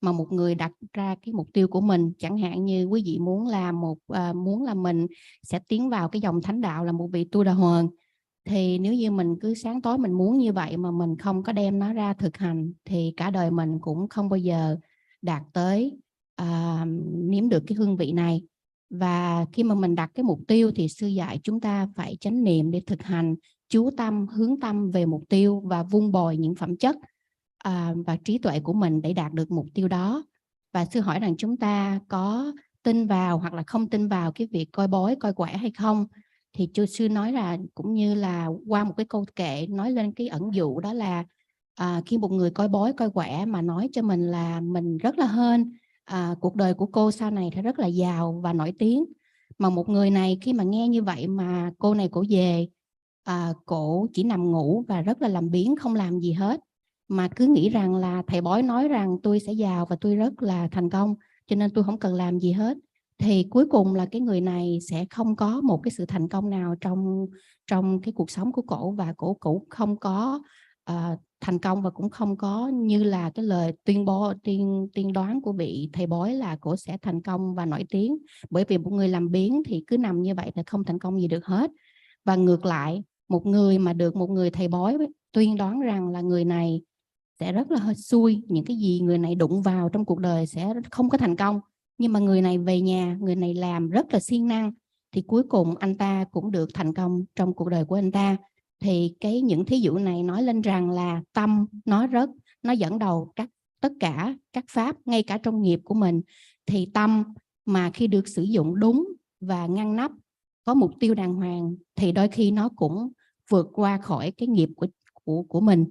mà một người đặt ra cái mục tiêu của mình, chẳng hạn như quý vị muốn là mình sẽ tiến vào cái dòng thánh đạo, là một vị Tu Đà Hoàn, thì nếu như mình cứ sáng tối mình muốn như vậy mà mình không có đem nó ra thực hành, thì cả đời mình cũng không bao giờ đạt tới nếm được cái hương vị này. Và khi mà mình đặt cái mục tiêu thì sư dạy chúng ta phải chánh niệm để thực hành, chú tâm, hướng tâm về mục tiêu và vun bồi những phẩm chất và trí tuệ của mình để đạt được mục tiêu đó. Và sư hỏi rằng chúng ta có tin vào hoặc là không tin vào cái việc coi bói, coi quẻ hay không. Thì sư nói là cũng như là qua một cái câu kệ nói lên cái ẩn dụ đó là khi một người coi bói, coi quẻ mà nói cho mình là mình rất là hên, cuộc đời của cô sau này sẽ rất là giàu và nổi tiếng. Mà một người này khi mà nghe như vậy mà cô này cổ về, cổ chỉ nằm ngủ và rất là làm biếng, không làm gì hết, mà cứ nghĩ rằng là thầy bói nói rằng tôi sẽ giàu và tôi rất là thành công, cho nên tôi không cần làm gì hết. Thì cuối cùng là cái người này sẽ không có một cái sự thành công nào trong cái cuộc sống của cổ, và cổ không có thành công, và cũng không có như là cái lời tiên đoán của vị thầy bói là cổ sẽ thành công và nổi tiếng. Bởi vì một người làm biếng thì cứ nằm như vậy thì không thành công gì được hết. Và ngược lại, một người mà được một người thầy bói tuyên đoán rằng là người này sẽ rất là xui, những cái gì người này đụng vào trong cuộc đời sẽ không có thành công, nhưng mà người này về nhà, người này làm rất là siêng năng, thì cuối cùng anh ta cũng được thành công trong cuộc đời của anh ta. Thì những thí dụ này nói lên rằng là tâm nó dẫn đầu tất cả các pháp, ngay cả trong nghiệp của mình. Thì tâm mà khi được sử dụng đúng và ngăn nắp, có mục tiêu đàng hoàng, thì đôi khi nó cũng vượt qua khỏi cái nghiệp của mình.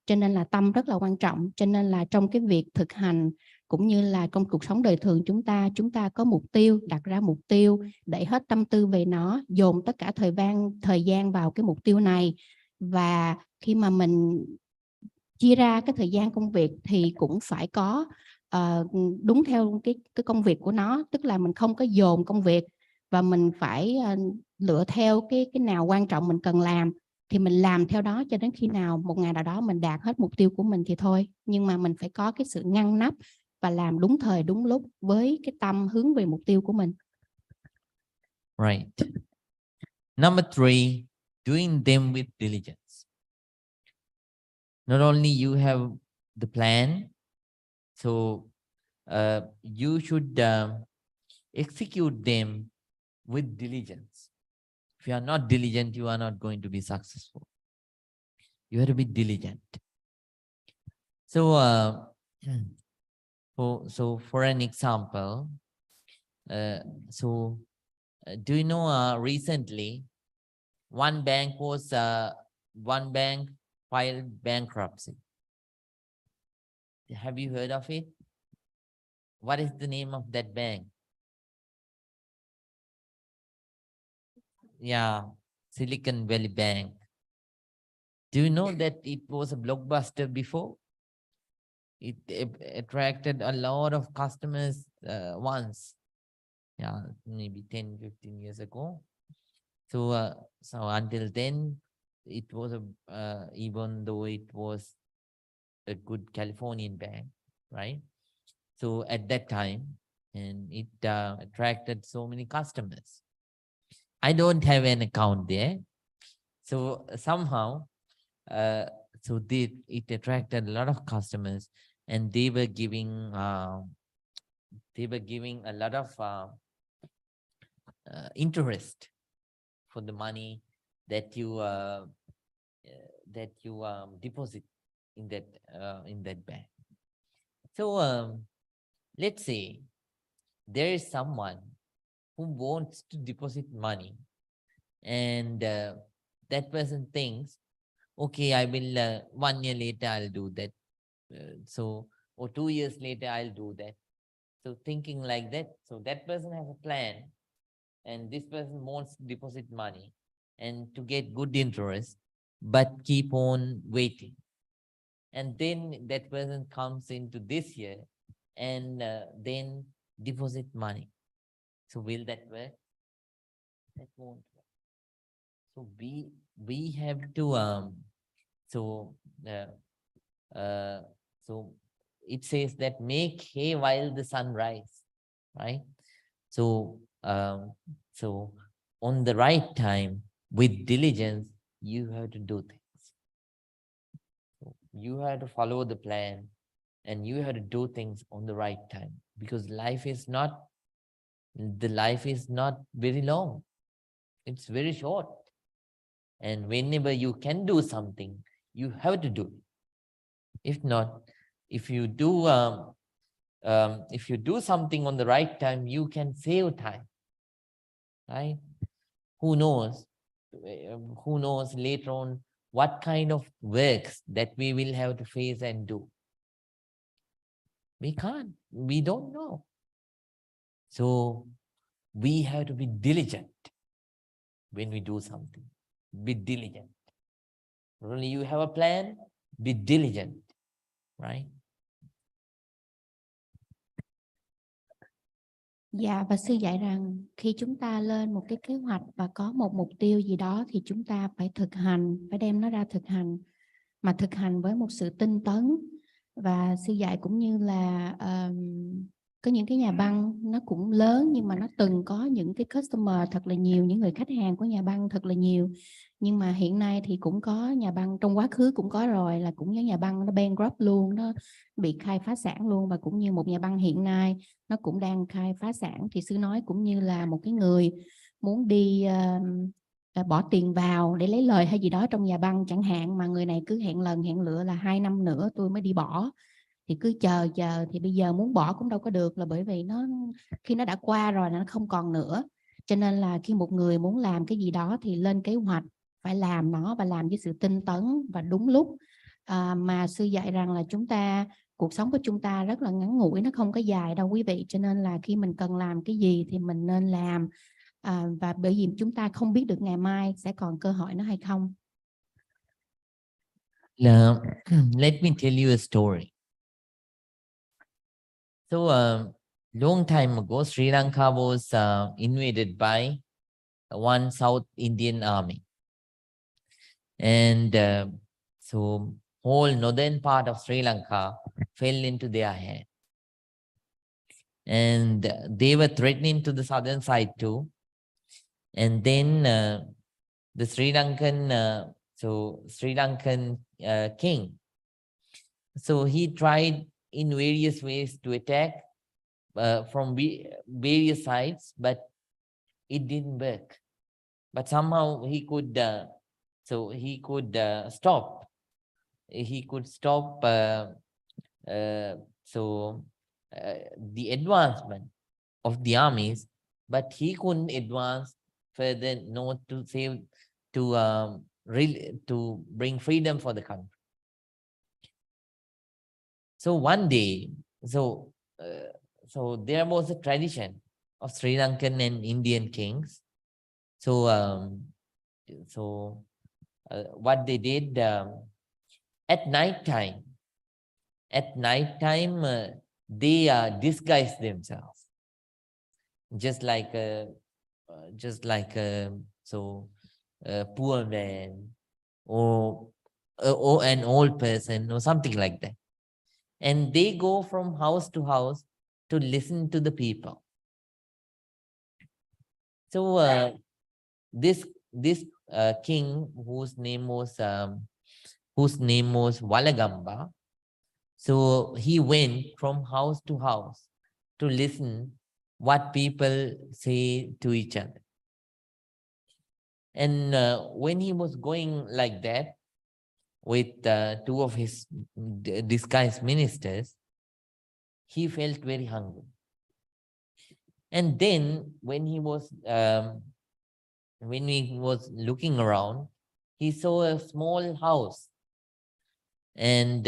Cho nên là tâm rất là quan trọng. Cho nên là trong cái việc thực hành cũng như là trong cuộc sống đời thường, chúng ta có mục tiêu, đặt ra mục tiêu, để hết tâm tư về nó, dồn tất cả thời gian vào cái mục tiêu này. Và khi mà mình chia ra cái thời gian công việc thì cũng phải có đúng theo cái công việc của nó, tức là mình không có dồn công việc, và mình phải lựa theo cái nào quan trọng mình cần làm thì mình làm theo đó, cho đến khi nào một ngày nào đó mình đạt hết mục tiêu của mình thì thôi. Nhưng mà mình phải có cái sự ngăn nắp và làm đúng thời đúng lúc với cái tâm hướng về mục tiêu của mình. Right. Number 3, doing them with diligence. Not only you have the plan, so you should execute them with diligence. If you are not diligent, you are not going to be successful. You have to be diligent. So, for an example, do you know recently one bank filed bankruptcy? Have you heard of it? What is the name of that bank? Yeah, Silicon Valley Bank. Do you know that it was a blockbuster before? It attracted a lot of customers once. Yeah, maybe 10, 15 years ago. So until then, it was even though it was a good Californian bank, right? So at that time, and it attracted so many customers. I don't have an account there. So somehow, it attracted a lot of customers, and they were giving a lot of interest for the money that you deposit in that bank. So let's say there is someone who wants to deposit money, and that person thinks, okay, I will 1 year later I'll do that. Or 2 years later I'll do that. So thinking like that, so that person has a plan, and this person wants to deposit money and to get good interest, but keep on waiting. And then that person comes into this year and then deposit money. So will that work? That won't work. So we have to so it says that make hay while the sun rise, right? So on the right time, with diligence, you have to do things. You have to follow the plan, and you have to do things on the right time, because life is not very long. It's very short. And whenever you can do something, you have to do it. If not, if you do something on the right time, you can save time, right? Who knows later on what kind of works that we will have to face and do. We don't know. So we have to be diligent when we do something. Be diligent. Not only you have a plan, be diligent, right? Dạ, và sư dạy rằng khi chúng ta lên một cái kế hoạch và có một mục tiêu gì đó thì chúng ta phải thực hành, phải đem nó ra thực hành, mà thực hành với một sự tinh tấn. Và sư dạy cũng như là có những cái nhà băng nó cũng lớn, nhưng mà nó từng có những cái customer thật là nhiều, những người khách hàng của nhà băng thật là nhiều. Nhưng mà hiện nay thì cũng có nhà băng, trong quá khứ cũng có rồi, là cũng có nhà băng nó bankrupt luôn, nó bị khai phá sản luôn. Và cũng như một nhà băng hiện nay nó cũng đang khai phá sản. Thì sư nói cũng như là một cái người muốn đi bỏ tiền vào để lấy lời hay gì đó trong nhà băng chẳng hạn, mà người này cứ hẹn lần hẹn lựa là 2 năm nữa tôi mới đi bỏ, thì cứ chờ thì bây giờ muốn bỏ cũng đâu có được, là bởi vì nó khi nó đã qua rồi là nó không còn nữa. Cho nên là khi một người muốn làm cái gì đó thì lên kế hoạch, phải làm nó và làm với sự tinh tấn và đúng lúc. Mà sư dạy rằng là cuộc sống của chúng ta rất là ngắn ngủi, nó không có dài đâu quý vị. Cho nên là khi mình cần làm cái gì thì mình nên làm, và bởi vì chúng ta không biết được ngày mai sẽ còn cơ hội nữa hay không. Let me tell you a story. So long time ago, Sri Lanka was invaded by one South Indian army. And so whole northern part of Sri Lanka fell into their hand. And they were threatening to the southern side too. And then the Sri Lankan, Sri Lankan king. So he tried in various ways to attack from various sides, but it didn't work. But somehow he could, stop. He could stop the advancement of the armies, but he couldn't advance further north to save, to bring freedom for the country. So one day, so there was a tradition of Sri Lankan and Indian kings. So what they did, at night time, they disguise themselves, just like a poor man or an old person or something like that, and they go from house to house to listen to the people. So this king, whose name was Walagamba, so he went from house to house to listen what people say to each other. And when he was going like that with two of his disguised ministers, he felt very hungry. And then when he was looking around, he saw a small house. And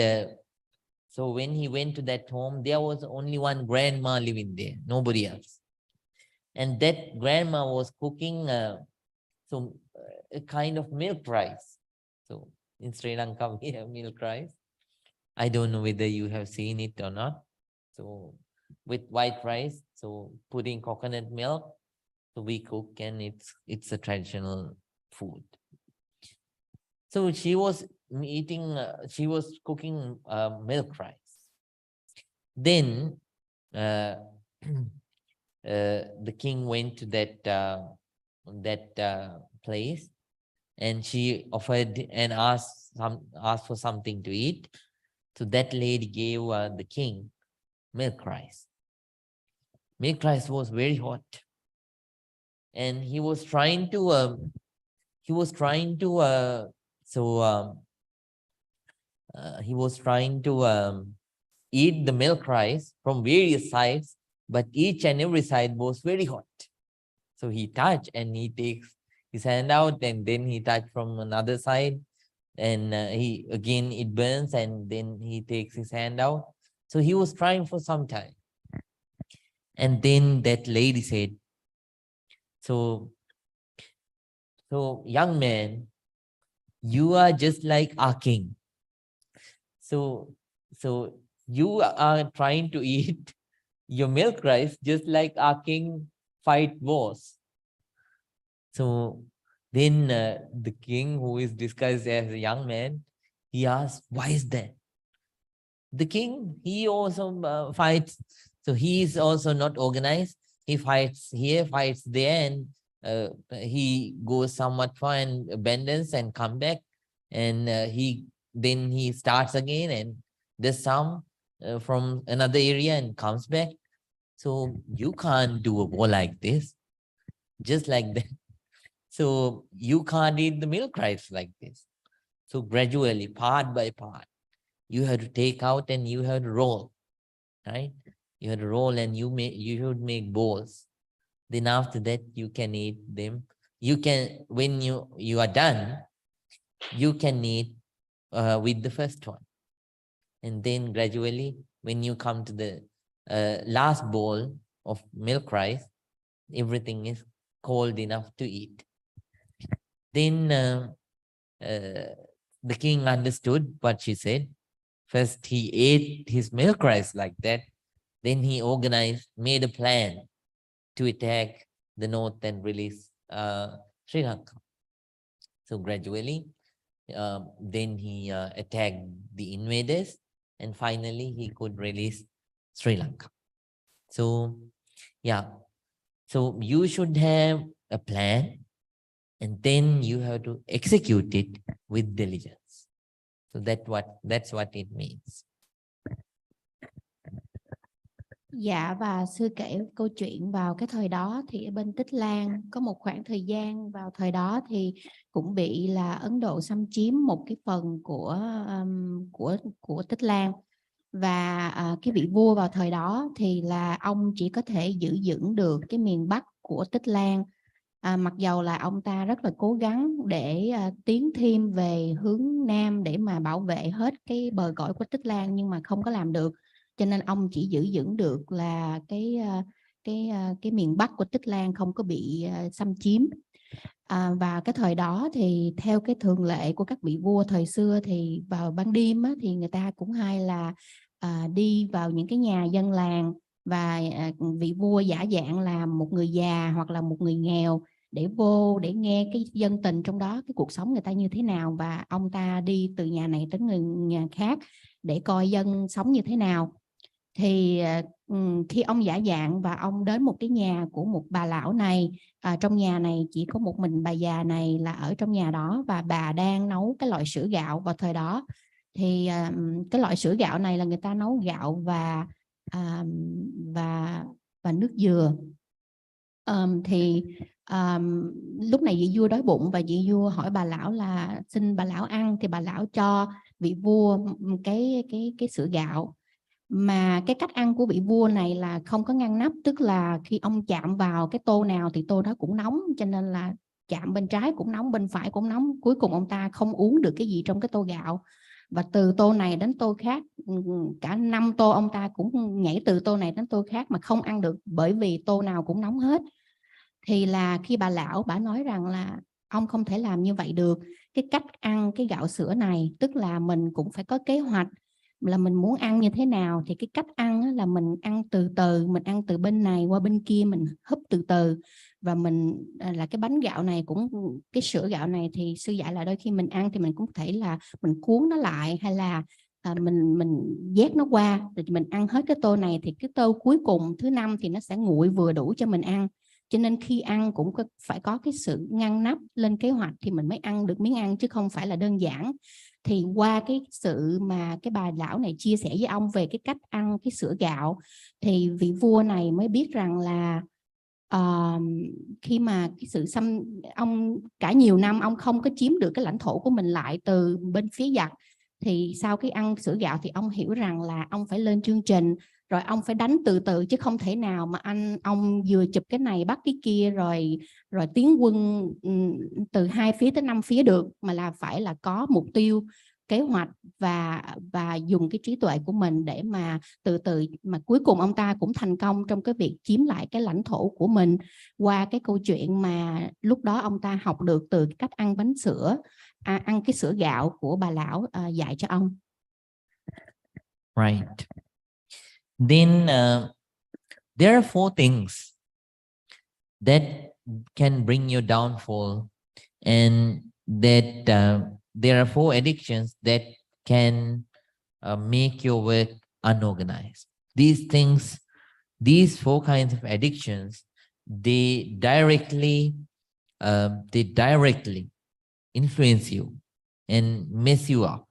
so when he went to that home, there was only one grandma living there, nobody else. And that grandma was cooking a kind of milk rice. So in Sri Lanka, we have milk rice. I don't know whether you have seen it or not. So with white rice, so putting coconut milk, so we cook, and it's a traditional food. So she was cooking milk rice. Then the king went to that place, and she offered and asked for something to eat. So that lady gave the king milk rice. Milk rice was very hot, and he was trying to eat the milk rice from various sides, but each and every side was very hot. So he touched, and he takes his hand out, and then he touched from another side, and it burns, and then he takes his hand out. So he was trying for some time. And then that lady said, so young man, you are just like our king. So you are trying to eat your milk rice just like our king fight wars. So then the king, who is disguised as a young man, he asked, why is that? The king, he also fights. So he is also not organized. He fights here, fights there, and he goes somewhat far and abandons and come back. And then he starts again and does some from another area and comes back. So you can't do a war like this, just like that. So you can't eat the milk rice like this. So gradually, part by part, you have to take out and you have to roll, right? You have to roll, and you should make balls. Then after that, you can eat them. You can, when you are done, you can eat with the first one. And then gradually, when you come to the last bowl of milk rice, everything is cold enough to eat. Then the king understood what she said. First, he ate his milk rice like that. Then he made a plan to attack the north and release Sri Lanka. So gradually, then he attacked the invaders, and finally he could release Sri Lanka. So yeah, so you should have a plan and then you have to execute it with diligence. So that's what it means. Dạ, và sư kể câu chuyện vào cái thời đó thì ở bên Tích Lan có một khoảng thời gian vào thời đó thì cũng bị là Ấn Độ xâm chiếm một cái phần của Tích Lan, và cái vị vua vào thời đó thì là ông chỉ có thể giữ vững được cái miền Bắc của Tích Lan, mặc dầu là ông ta rất là cố gắng để tiến thêm về hướng Nam để mà bảo vệ hết cái bờ cõi của Tích Lan, nhưng mà không có làm được, cho nên ông chỉ giữ vững được là cái miền Bắc của Tích Lan không có bị xâm chiếm. Và cái thời đó thì theo cái thường lệ của các vị vua thời xưa thì vào ban đêm á, thì người ta cũng hay là đi vào những cái nhà dân làng, và vị vua giả dạng là một người già hoặc là một người nghèo để vô để nghe cái dân tình trong đó, cái cuộc sống người ta như thế nào, và ông ta đi từ nhà này đến người nhà khác để coi dân sống như thế nào. Thì khi ông giả dạng và ông đến một cái nhà của một bà lão này, trong nhà này chỉ có một mình bà già này là ở trong nhà đó, và bà đang nấu cái loại sữa gạo vào thời đó. Thì cái loại sữa gạo này là người ta nấu gạo và nước dừa. Thì lúc này vị vua đói bụng và vị vua hỏi bà lão là xin bà lão ăn, thì bà lão cho vị vua cái sữa gạo. Mà cái cách ăn của vị vua này là không có ngăn nắp, tức là khi ông chạm vào cái tô nào thì tô đó cũng nóng, cho nên là chạm bên trái cũng nóng, bên phải cũng nóng. Cuối cùng ông ta không uống được cái gì trong cái tô gạo, và từ tô này đến tô khác, cả 5 tô ông ta cũng nhảy từ tô này đến tô khác mà không ăn được, bởi vì tô nào cũng nóng hết. Thì là khi bà lão bà nói rằng là ông không thể làm như vậy được, cái cách ăn cái gạo sữa này tức là mình cũng phải có kế hoạch, là mình muốn ăn như thế nào thì cái cách ăn là mình ăn từ từ, mình ăn từ bên này qua bên kia, mình húp từ từ. Và mình là cái bánh gạo này cũng, cái sữa gạo này thì sư dạy là đôi khi mình ăn thì mình cũng thể là mình cuốn nó lại, hay là mình vét nó qua, thì mình ăn hết cái tô này thì cái tô cuối cùng thứ 5 thì nó sẽ nguội vừa đủ cho mình ăn. Cho nên khi ăn cũng phải có cái sự ngăn nắp, lên kế hoạch thì mình mới ăn được miếng ăn, chứ không phải là đơn giản. Thì qua cái sự mà cái bà lão này chia sẻ với ông về cái cách ăn cái sữa gạo, thì vị vua này mới biết rằng là khi mà cái sự ông cả nhiều năm ông không có chiếm được cái lãnh thổ của mình lại từ bên phía giặc, thì sau khi ăn sữa gạo thì ông hiểu rằng là ông phải lên chương trình, rồi ông phải đánh từ từ, chứ không thể nào mà ông vừa chụp cái này bắt cái kia rồi tiến quân từ 2 phía tới 5 phía được, mà là phải là có mục tiêu, kế hoạch và dùng cái trí tuệ của mình để mà từ từ, mà cuối cùng ông ta cũng thành công trong cái việc chiếm lại cái lãnh thổ của mình qua cái câu chuyện mà lúc đó ông ta học được từ cái cách ăn bánh sữa, ăn cái sữa gạo của bà lão dạy cho ông. Right. Then there are 4 things that can bring you downfall, and that there are 4 addictions that can make your work unorganized. These things, these 4 kinds of addictions, they directly influence you and mess you up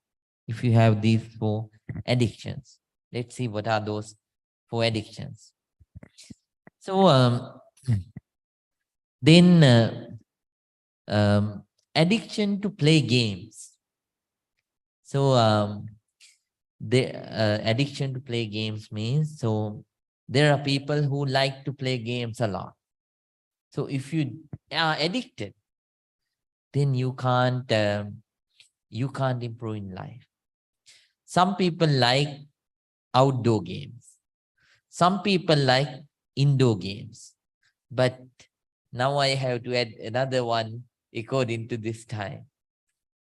if you have these 4 addictions. Let's see what are those 4 addictions. So then addiction to play games. So the addiction to play games means, so there are people who like to play games a lot. So if you are addicted, then you can't improve in life. Some people like outdoor games. Some people like indoor games. But now I have to add another one according to this time.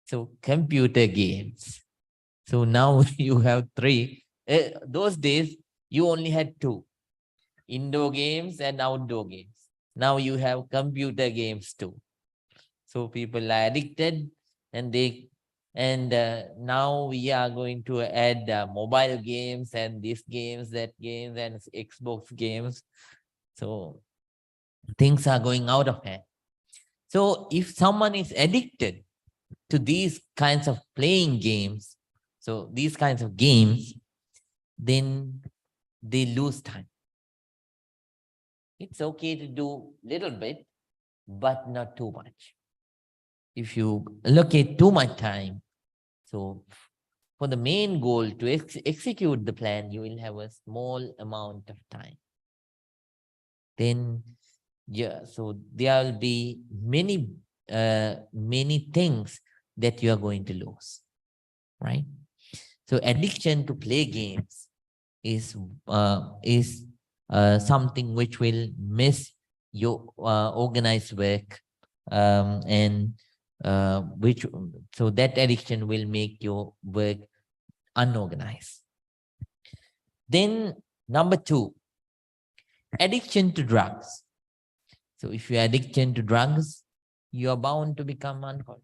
So computer games. So now you have 3. Those days, you only had 2. Indoor games and outdoor games. Now you have computer games too. So people are addicted, and now we are going to add mobile games and these games, that games, and Xbox games. So things are going out of hand. So if someone is addicted to these kinds of playing games, so these kinds of games, then they lose time. It's okay to do little bit, but not too much. If you allocate too much time, so for the main goal to execute the plan, you will have a small amount of time. Then, yeah, so there will be many things that you are going to lose, right? So addiction to play games is something which will miss your organized work, and so that addiction will make your work unorganized. Then number 2, addiction to drugs. So if you are addicted to drugs, you are bound to become alcoholic.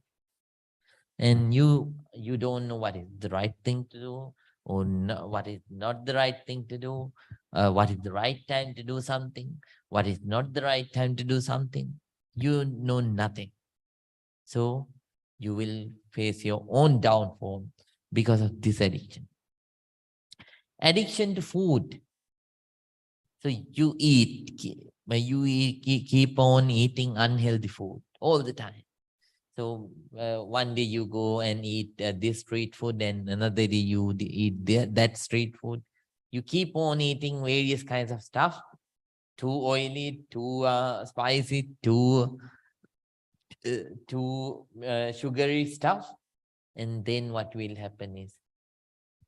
And you don't know what is the right thing to do, or what is not the right thing to do, what is the right time to do something, what is not the right time to do something. You know nothing. So you will face your own downfall because of this addiction. Addiction to food. So you keep on eating unhealthy food all the time. So one day you go and eat this street food, and another day you eat that street food. You keep on eating various kinds of stuff, too oily, too spicy, too sugary stuff. And then what will happen is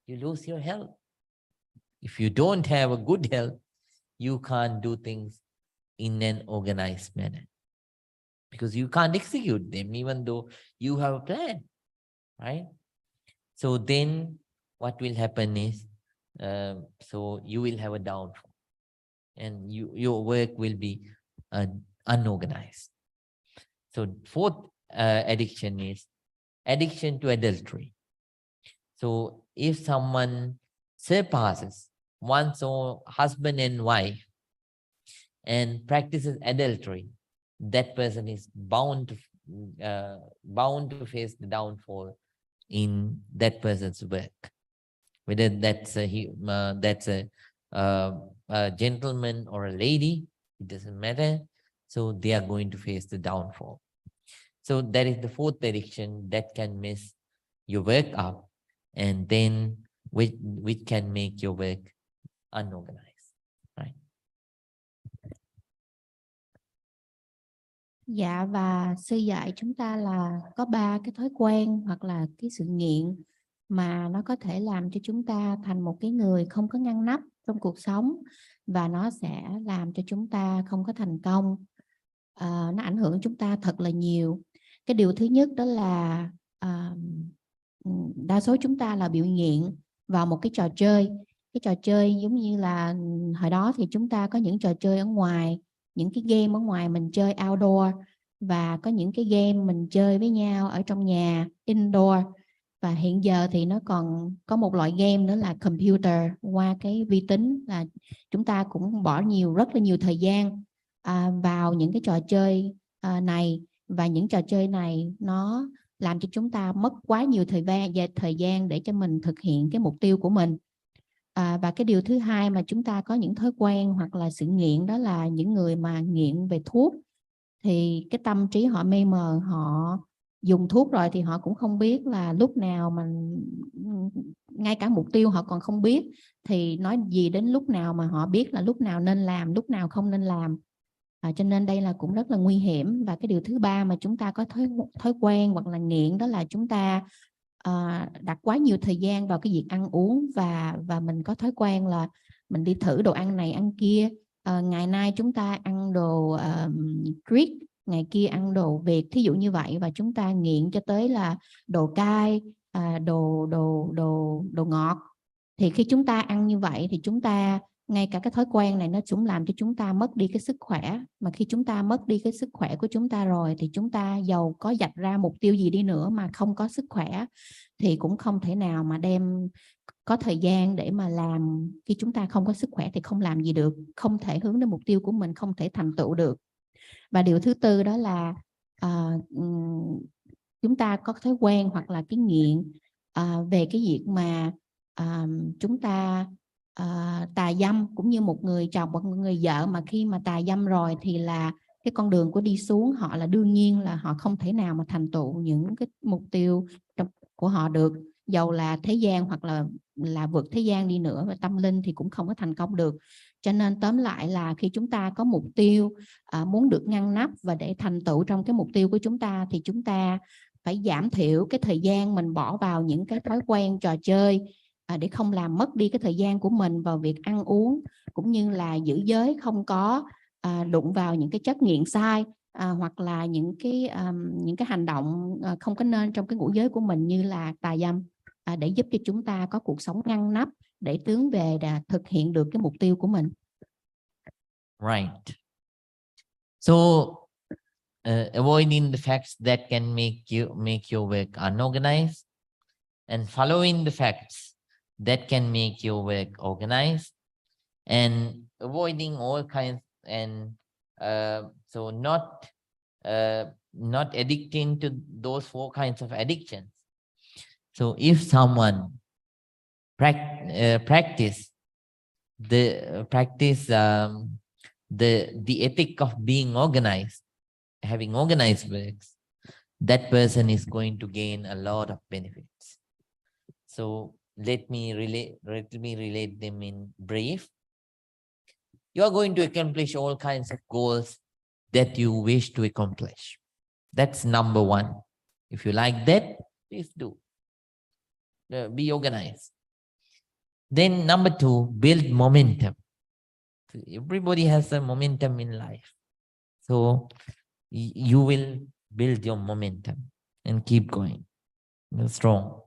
you lose your health. If you don't have a good health, you can't do things in an organized manner, because you can't execute them even though you have a plan, right? So then what will happen is, so you will have a downfall, and your work will be unorganized. So 4th addiction is addiction to adultery. So if someone surpasses one's own husband and wife and practices adultery, that person is bound to face the downfall in that person's work. Whether that's a gentleman or a lady, it doesn't matter. So they are going to face the downfall. So that is the 4th addiction that can mess your work up, and then which can make your work unorganized, right? Dạ, và sư dạy chúng ta là có 3 cái thói quen hoặc là cái sự nghiện mà nó có thể làm cho chúng ta thành một cái người không có ngăn nắp trong cuộc sống, và nó sẽ làm cho chúng ta không có thành công. Nó ảnh hưởng chúng ta thật là nhiều. Cái điều thứ nhất đó là đa số chúng ta là bị nghiện vào một cái trò chơi. Cái trò chơi giống như là hồi đó thì chúng ta có những trò chơi ở ngoài, những cái game ở ngoài mình chơi outdoor, và có những cái game mình chơi với nhau ở trong nhà indoor. Và hiện giờ thì nó còn có một loại game nữa là computer, qua cái vi tính, là chúng ta cũng bỏ rất là nhiều thời gian vào những cái trò chơi này. Và những trò chơi này nó làm cho chúng ta mất quá nhiều thời gian để cho mình thực hiện cái mục tiêu của mình. Và cái điều thứ hai mà chúng ta có những thói quen hoặc là sự nghiện, đó là những người mà nghiện về thuốc, thì cái tâm trí họ mê mờ, họ dùng thuốc rồi thì họ cũng không biết là lúc nào mà, ngay cả mục tiêu họ còn không biết, thì nói gì đến lúc nào mà họ biết là lúc nào nên làm, lúc nào không nên làm. Cho nên đây là cũng rất là nguy hiểm. Và cái điều thứ ba mà chúng ta có thói quen hoặc là nghiện, đó là chúng ta đặt quá nhiều thời gian vào cái việc ăn uống, và mình có thói quen là mình đi thử đồ ăn này ăn kia. Ngày nay chúng ta ăn đồ Greek, ngày kia ăn đồ Việt, thí dụ như vậy, và chúng ta nghiện cho tới là đồ cay, đồ ngọt. Thì khi chúng ta ăn như vậy thì chúng ta, ngay cả cái thói quen này nó cũng làm cho chúng ta mất đi cái sức khỏe. Mà khi chúng ta mất đi cái sức khỏe của chúng ta rồi, thì chúng ta dầu có vạch ra mục tiêu gì đi nữa mà không có sức khỏe thì cũng không thể nào mà có thời gian để mà làm. Khi chúng ta không có sức khỏe thì không làm gì được, không thể hướng đến mục tiêu của mình, không thể thành tựu được. Và điều thứ tư đó là chúng ta có thói quen hoặc là cái nghiện về cái việc mà chúng ta tà dâm, cũng như một người chồng hoặc một người vợ mà khi mà tà dâm rồi thì là cái con đường của đi xuống họ là đương nhiên là họ không thể nào mà thành tựu những cái mục tiêu của họ được, dầu là thế gian hoặc là vượt thế gian đi nữa, và tâm linh thì cũng không có thành công được. Cho nên tóm lại là khi chúng ta có mục tiêu muốn được ngăn nắp và để thành tựu trong cái mục tiêu của chúng ta thì chúng ta phải giảm thiểu cái thời gian mình bỏ vào những cái thói quen trò chơi để không làm mất đi cái thời gian của mình vào việc ăn uống, cũng như là giữ giới, không có đụng vào những cái chất nghiện sai hoặc là những cái hành động không có nên trong cái ngũ giới của mình như là tà dâm, để giúp cho chúng ta có cuộc sống ngăn nắp để tiến về thực hiện được cái mục tiêu của mình. Right. So avoiding the facts that can make your work unorganized, and following the facts that can make your work organized, and avoiding all kinds, and so not addicting to those 4 kinds of addictions. So if someone practice the ethic of being organized, having organized works, that person is going to gain a lot of benefits. So let me relate them in brief. You are going to accomplish all kinds of goals that you wish to accomplish. That's number 1. If you like that, please do. Be organized. Then number 2, build momentum. Everybody has a momentum in life. So you will build your momentum and keep going. You're strong.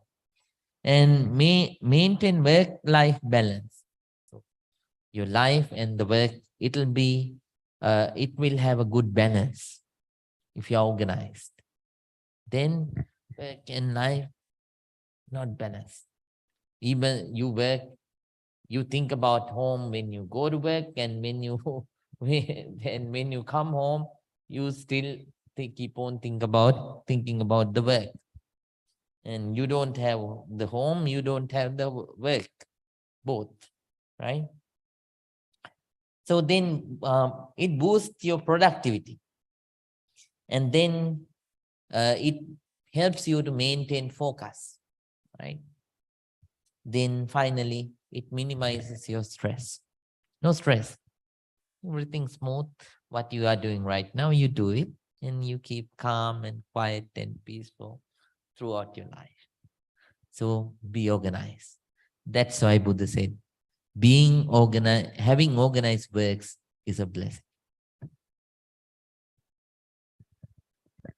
And maintain work-life balance. So your life and the work, it will have a good balance if you're organized. Then work and life not balanced. Even you work, you think about home when you go to work, and when you come home, you still keep on thinking about the work. And you don't have the home, you don't have the work, both, right? So then it boosts your productivity. And then it helps you to maintain focus, right? Then finally, it minimizes your stress. No stress. Everything smooth. What you are doing right now, you do it, and you keep calm and quiet and peaceful throughout your life. So be organized. That's why Buddha said, being organized, having organized works is a blessing.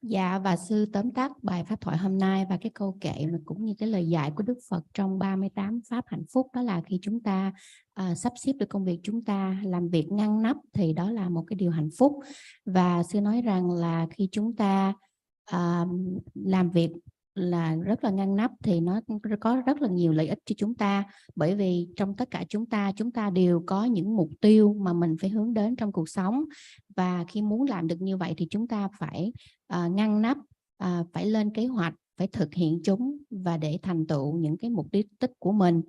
Dạ, và sư tóm tắt bài pháp thoại hôm nay và cái câu kệ mà cũng như cái lời dạy của Đức Phật trong 38 pháp hạnh phúc, đó là khi chúng ta sắp xếp được công việc, chúng ta làm việc ngăn nắp thì đó là một cái điều hạnh phúc. Và sư nói rằng là khi chúng ta làm việc là rất là ngăn nắp thì nó có rất là nhiều lợi ích cho chúng ta, bởi vì trong tất cả chúng ta đều có những mục tiêu mà mình phải hướng đến trong cuộc sống, và khi muốn làm được như vậy thì chúng ta phải ngăn nắp, phải lên kế hoạch, phải thực hiện chúng và để thành tựu những cái mục đích của mình.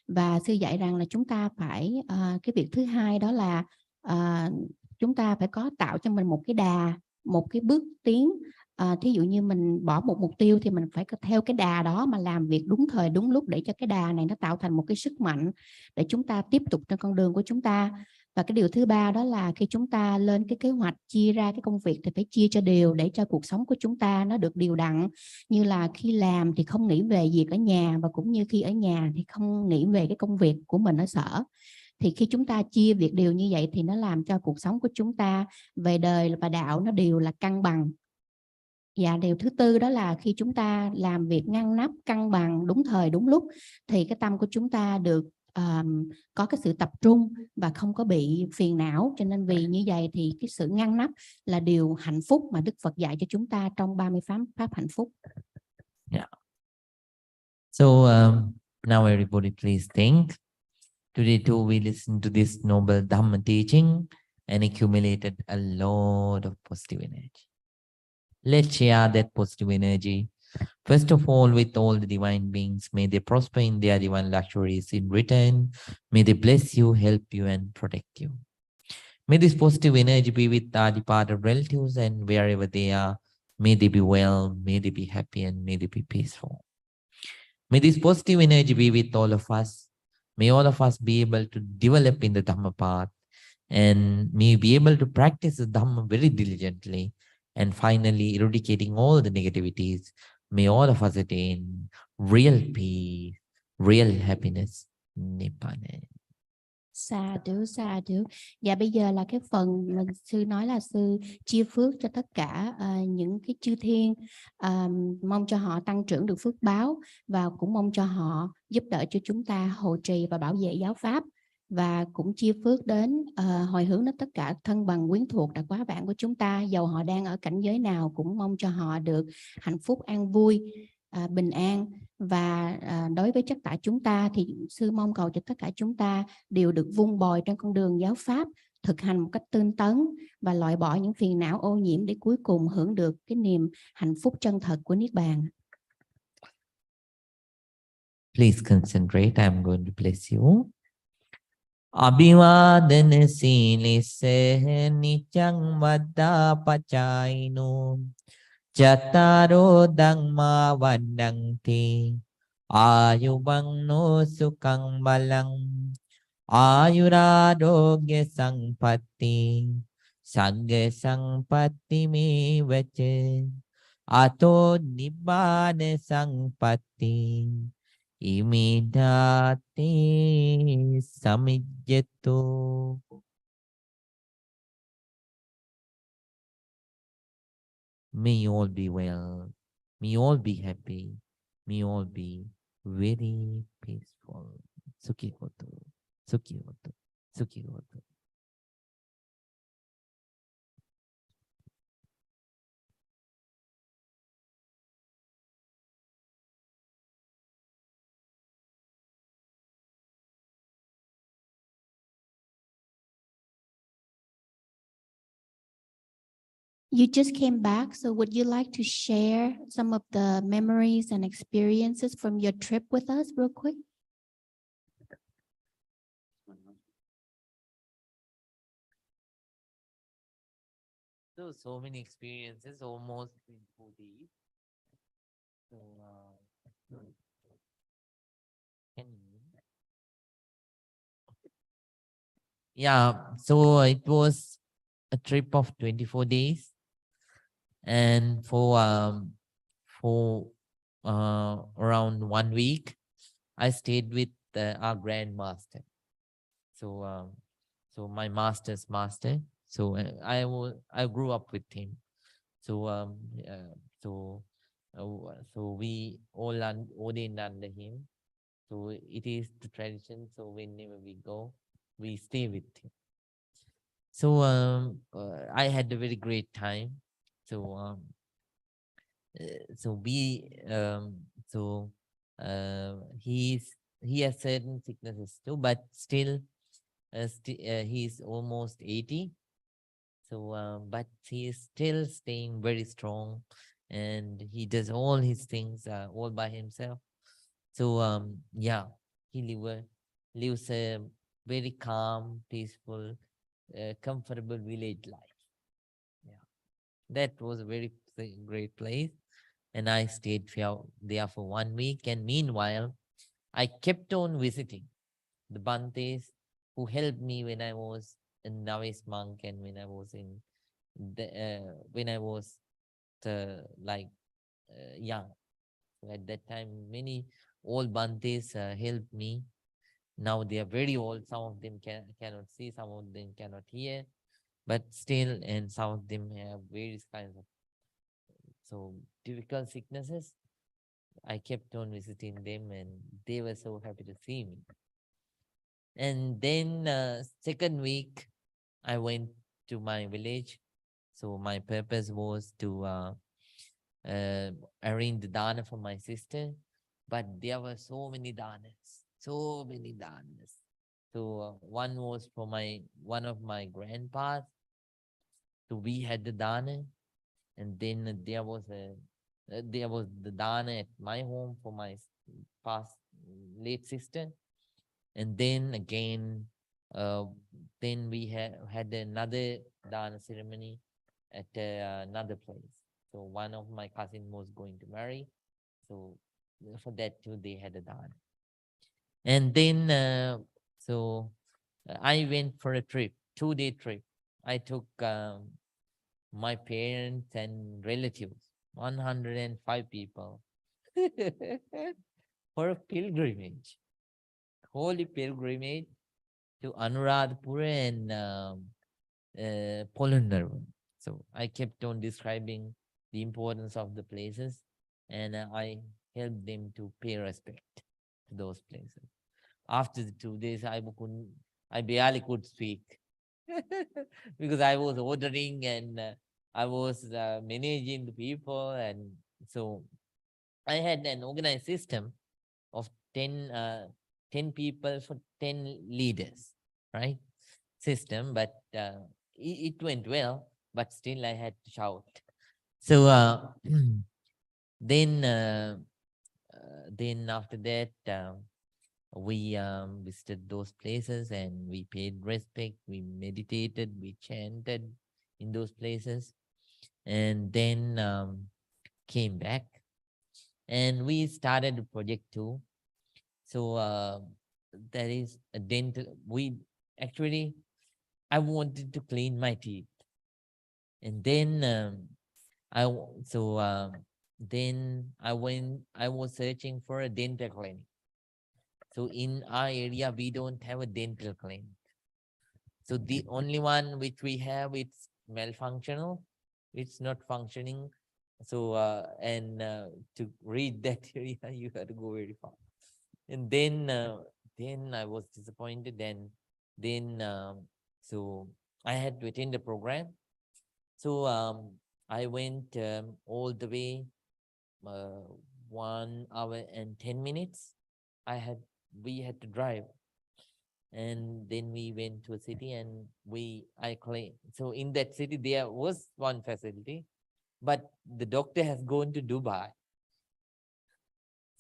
Và sư dạy rằng là chúng ta phải cái việc thứ hai đó là chúng ta phải có tạo cho mình một cái đà, một cái bước tiến. Thí dụ như mình bỏ một mục tiêu thì mình phải theo cái đà đó mà làm việc đúng thời đúng lúc, để cho cái đà này nó tạo thành một cái sức mạnh để chúng ta tiếp tục trên con đường của chúng ta. Và cái điều thứ ba đó là khi chúng ta lên cái kế hoạch chia ra cái công việc thì phải chia cho đều, để cho cuộc sống của chúng ta nó được đều đặn. Như là khi làm thì không nghĩ về việc ở nhà, và cũng như khi ở nhà thì không nghĩ về cái công việc của mình ở sở. Thì khi chúng ta chia việc đều như vậy thì nó làm cho cuộc sống của chúng ta về đời và đạo nó đều là cân bằng. Và điều thứ tư đó là khi chúng ta làm việc ngăn nắp, cân bằng, đúng thời đúng lúc thì cái tâm của chúng ta được có cái sự tập trung và không có bị phiền não. Cho nên vì như vậy thì cái sự ngăn nắp là điều hạnh phúc mà Đức Phật dạy cho chúng ta trong 38 pháp hạnh phúc. Yeah. So now everybody please think. Today too we listened to this noble Dhamma teaching and accumulated a lot of positive energy. Let's share that positive energy. First of all, with all the divine beings, may they prosper in their divine luxuries. In return, may they bless you, help you, and protect you. May this positive energy be with our departed relatives, and wherever they are, may they be well, may they be happy, and may they be peaceful. May this positive energy be with all of us. May all of us be able to develop in the Dhamma path, and may be able to practice the Dhamma very diligently. And finally, eradicating all the negativities, may all of us attain real peace, real happiness, Nibbana. Sa đu. Dạ bây giờ là cái phần mà sư nói là sư chia phước cho tất cả những cái chư thiên, mong cho họ tăng trưởng được phước báo và cũng mong cho họ giúp đỡ cho chúng ta hộ trì và bảo vệ giáo pháp, và cũng chia phước đến hồi hướng đến tất cả thân bằng quyến thuộc đã quá vãng của chúng ta, dầu họ đang ở cảnh giới nào, cũng mong cho họ được hạnh phúc an vui, bình an. Và đối với tất cả chúng ta thì sư mong cầu cho tất cả chúng ta đều được vun bồi trên con đường giáo pháp, thực hành một cách tinh tấn và loại bỏ những phiền não ô nhiễm để cuối cùng hưởng được cái niềm hạnh phúc chân thật của Niết Bàn. Please concentrate. I'm going to bless you. Abhivadana silise nityang vada pachaino Chattaro dhamma vadanti ayuvangno sukhang balang ayuradogya sampatti sagga sampatti me vache ato nibbana sampatti imidati samijjato. May you all be well. May you all be happy. May you all be very peaceful. Sukhi hoto. Sukhi hoto. Sukhi hoto. You just came back, so would you like to share some of the memories and experiences from your trip with us real quick? So many experiences, almost in 2 days. So, yeah, so it was a trip of 24 days. And for around 1 week, I stayed with our grandmaster. So my master's master. So I grew up with him. So we all ordained under him. So it is the tradition. So whenever we go, we stay with him. So I had a very great time. So he has certain sicknesses too, but still he's almost 80. So but he is still staying very strong, and he does all his things all by himself. So yeah, he lives a very calm, peaceful, comfortable village life. Yeah, that was a very great place, and I stayed there for 1 week. And meanwhile, I kept on visiting the Bantes who helped me when I was a novice monk and when I was young. So at that time, many old Bantes helped me. Now they are very old. Some of them cannot see, some of them cannot hear, but still, and some of them have various kinds of difficult sicknesses. I kept on visiting them, and they were so happy to see me. And then second week, I went to my village. So my purpose was to arrange the dana for my sister, but there were so many danas. So one was for one of my grandpas. So we had the dana, And then there was the dana at my home for my past late sister. And then again, uh, then we had another dana ceremony at another place. So one of my cousin was going to marry, so for that too they had a dana. And then I went for a trip, 2-day trip. I took my parents and relatives, 105 people, for a pilgrimage, holy pilgrimage to Anuradhapura and Polonnaruwa. So I kept on describing the importance of the places, and I helped them to pay respect to those places. After the 2 days, I barely could speak because I was ordering and I was managing the people, and so I had an organized system of 10 people for 10 leaders, right? System, but it went well, but still I had to shout. So then after that, we visited those places and we paid respect, we meditated, we chanted in those places, and then came back and we started a project too. So that is a dental. I wanted to clean my teeth, and then then I was searching for a dental clinic. So in our area, we don't have a dental clinic. So the only one which we have, it's malfunctional. It's not functioning. So and to read that area, you have to go very far. And then I was disappointed. And then so I had to attend the program. So I went all the way 1 hour and 10 minutes. We had to drive, and then we went to a city and I claim. So in that city there was one facility, but the doctor has gone to Dubai.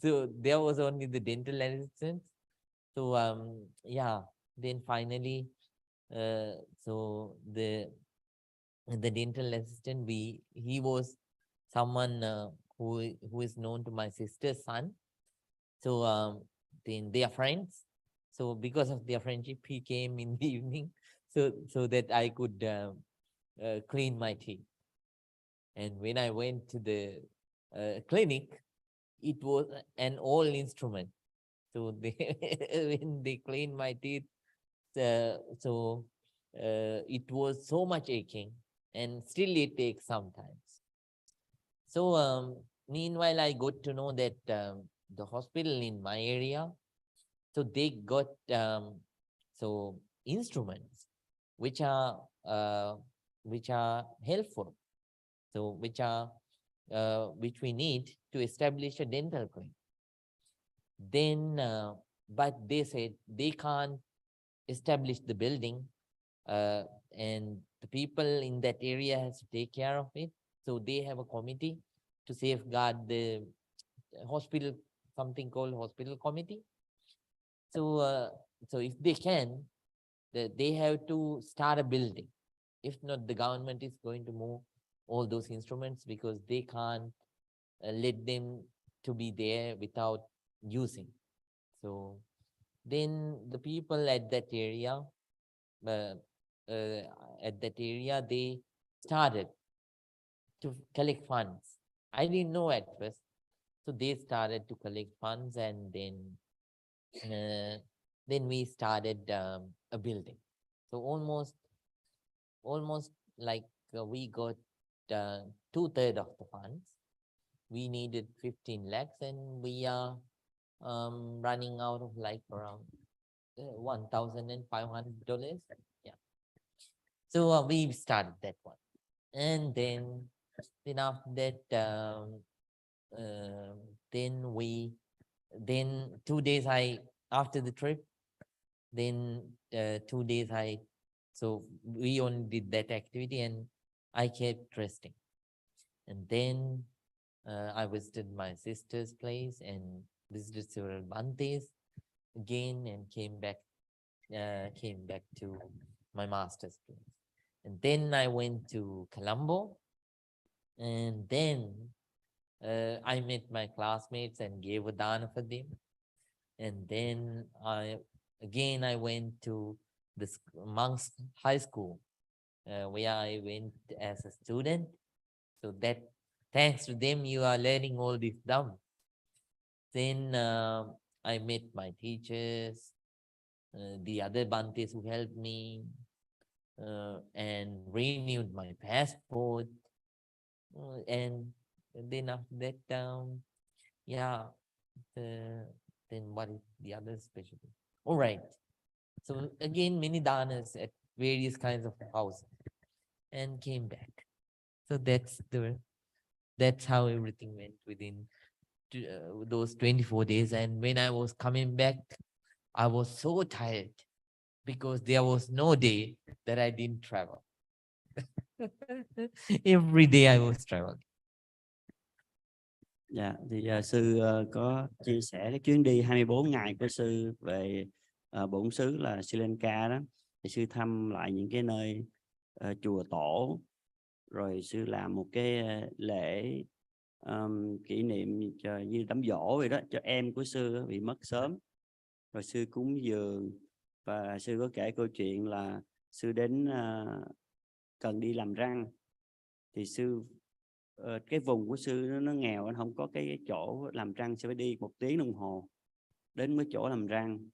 So there was only the dental assistant. So yeah, then finally so the dental assistant, he was someone who is known to my sister's son. So then they are friends. So because of their friendship, he came in the evening, so that I could clean my teeth. And when I went to the clinic, it was an all instrument. So they when they cleaned my teeth, it was so much aching, and still it takes sometimes. So meanwhile, I got to know that the hospital in my area, so they got so instruments which are helpful, so which we need to establish a dental clinic. Then but they said they can't establish the building, and the people in that area has to take care of it. So they have a committee to safeguard the hospital, something called hospital committee. So so if they can, they have to start a building. If not, the government is going to move all those instruments because they can't let them to be there without using. So then the people at that area, uh, they started to collect funds. I didn't know at first. So they started to collect funds, and then we started a building. So almost like we got 2/3 of the funds. We needed 15 lakhs, and we are running out of like around $1,500. Yeah. So we started that one, and then after that, uh, then 2 days after the trip, then 2 days so we only did that activity, and I kept resting. then I visited my sister's place and visited several Bantes again, and came back to my master's place. And then I went to Colombo, and then I met my classmates and gave a dana for them. And then I went to the Monk's High School, where I went as a student. So that thanks to them, you are learning all this down. Then I met my teachers, the other Bantes who helped me, and renewed my passport. And then after that, then what is the other special thing? All right. So again, many danas at various kinds of houses, and came back. So that's how everything went within those 24 days. And when I was coming back, I was so tired because there was no day that I didn't travel. Every day I was traveling. Dạ, thì sư có chia sẻ cái chuyến đi 24 ngày của sư về bổn xứ là Sri Lanka đó. Thì sư thăm lại những cái nơi chùa tổ, rồi sư làm một cái lễ kỷ niệm như đám giỗ vậy đó cho em của sư bị mất sớm. Rồi sư cúng dường, và sư có kể câu chuyện là sư đến cần đi làm răng, thì sư cái vùng của sư nó nghèo, nó không có cái chỗ làm răng, sẽ phải đi 1 tiếng đồng hồ đến cái chỗ làm răng.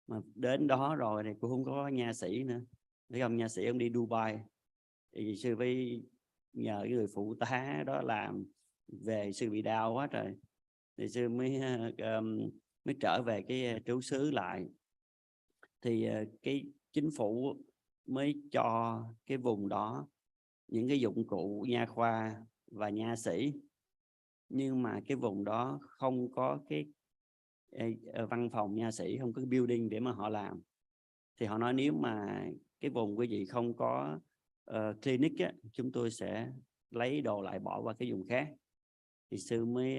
Mà đến đó rồi thì cũng không có nha sĩ nữa, để ông nha sĩ ông đi Dubai, thì sư phải nhờ cái người phụ tá đó làm. Về sư bị đau quá trời, thì sư mới trở về cái trú xứ lại. Thì cái chính phủ mới cho cái vùng đó những cái dụng cụ nha khoa và nha sĩ, nhưng mà cái vùng đó không có cái văn phòng nha sĩ, không có cái building để mà họ làm. Thì họ nói nếu mà cái vùng quý vị không có clinic á, chúng tôi sẽ lấy đồ lại bỏ qua cái vùng khác. Thì sư mới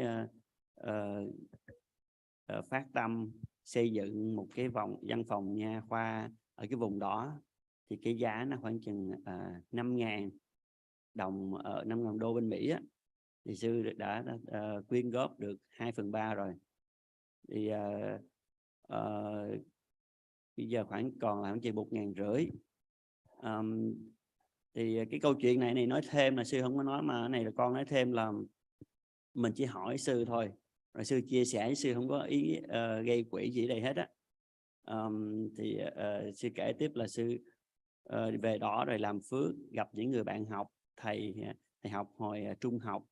phát tâm xây dựng một cái văn phòng nha khoa ở cái vùng đó. Thì cái giá nó khoảng chừng 5.000 đồng, 5.000 đô bên Mỹ á. Thì sư đã quyên góp được 2/3 rồi. Thì bây giờ còn lại khoảng chừng 1.500. Thì cái câu chuyện này nói thêm là sư không có nói, mà cái này là con nói thêm là mình chỉ hỏi sư thôi, rồi sư chia sẻ với sư, không có ý gây quỹ gì ở đây hết á. Thì sư kể tiếp là sư về đó rồi làm phước, gặp những người bạn học, thầy học hồi trung học,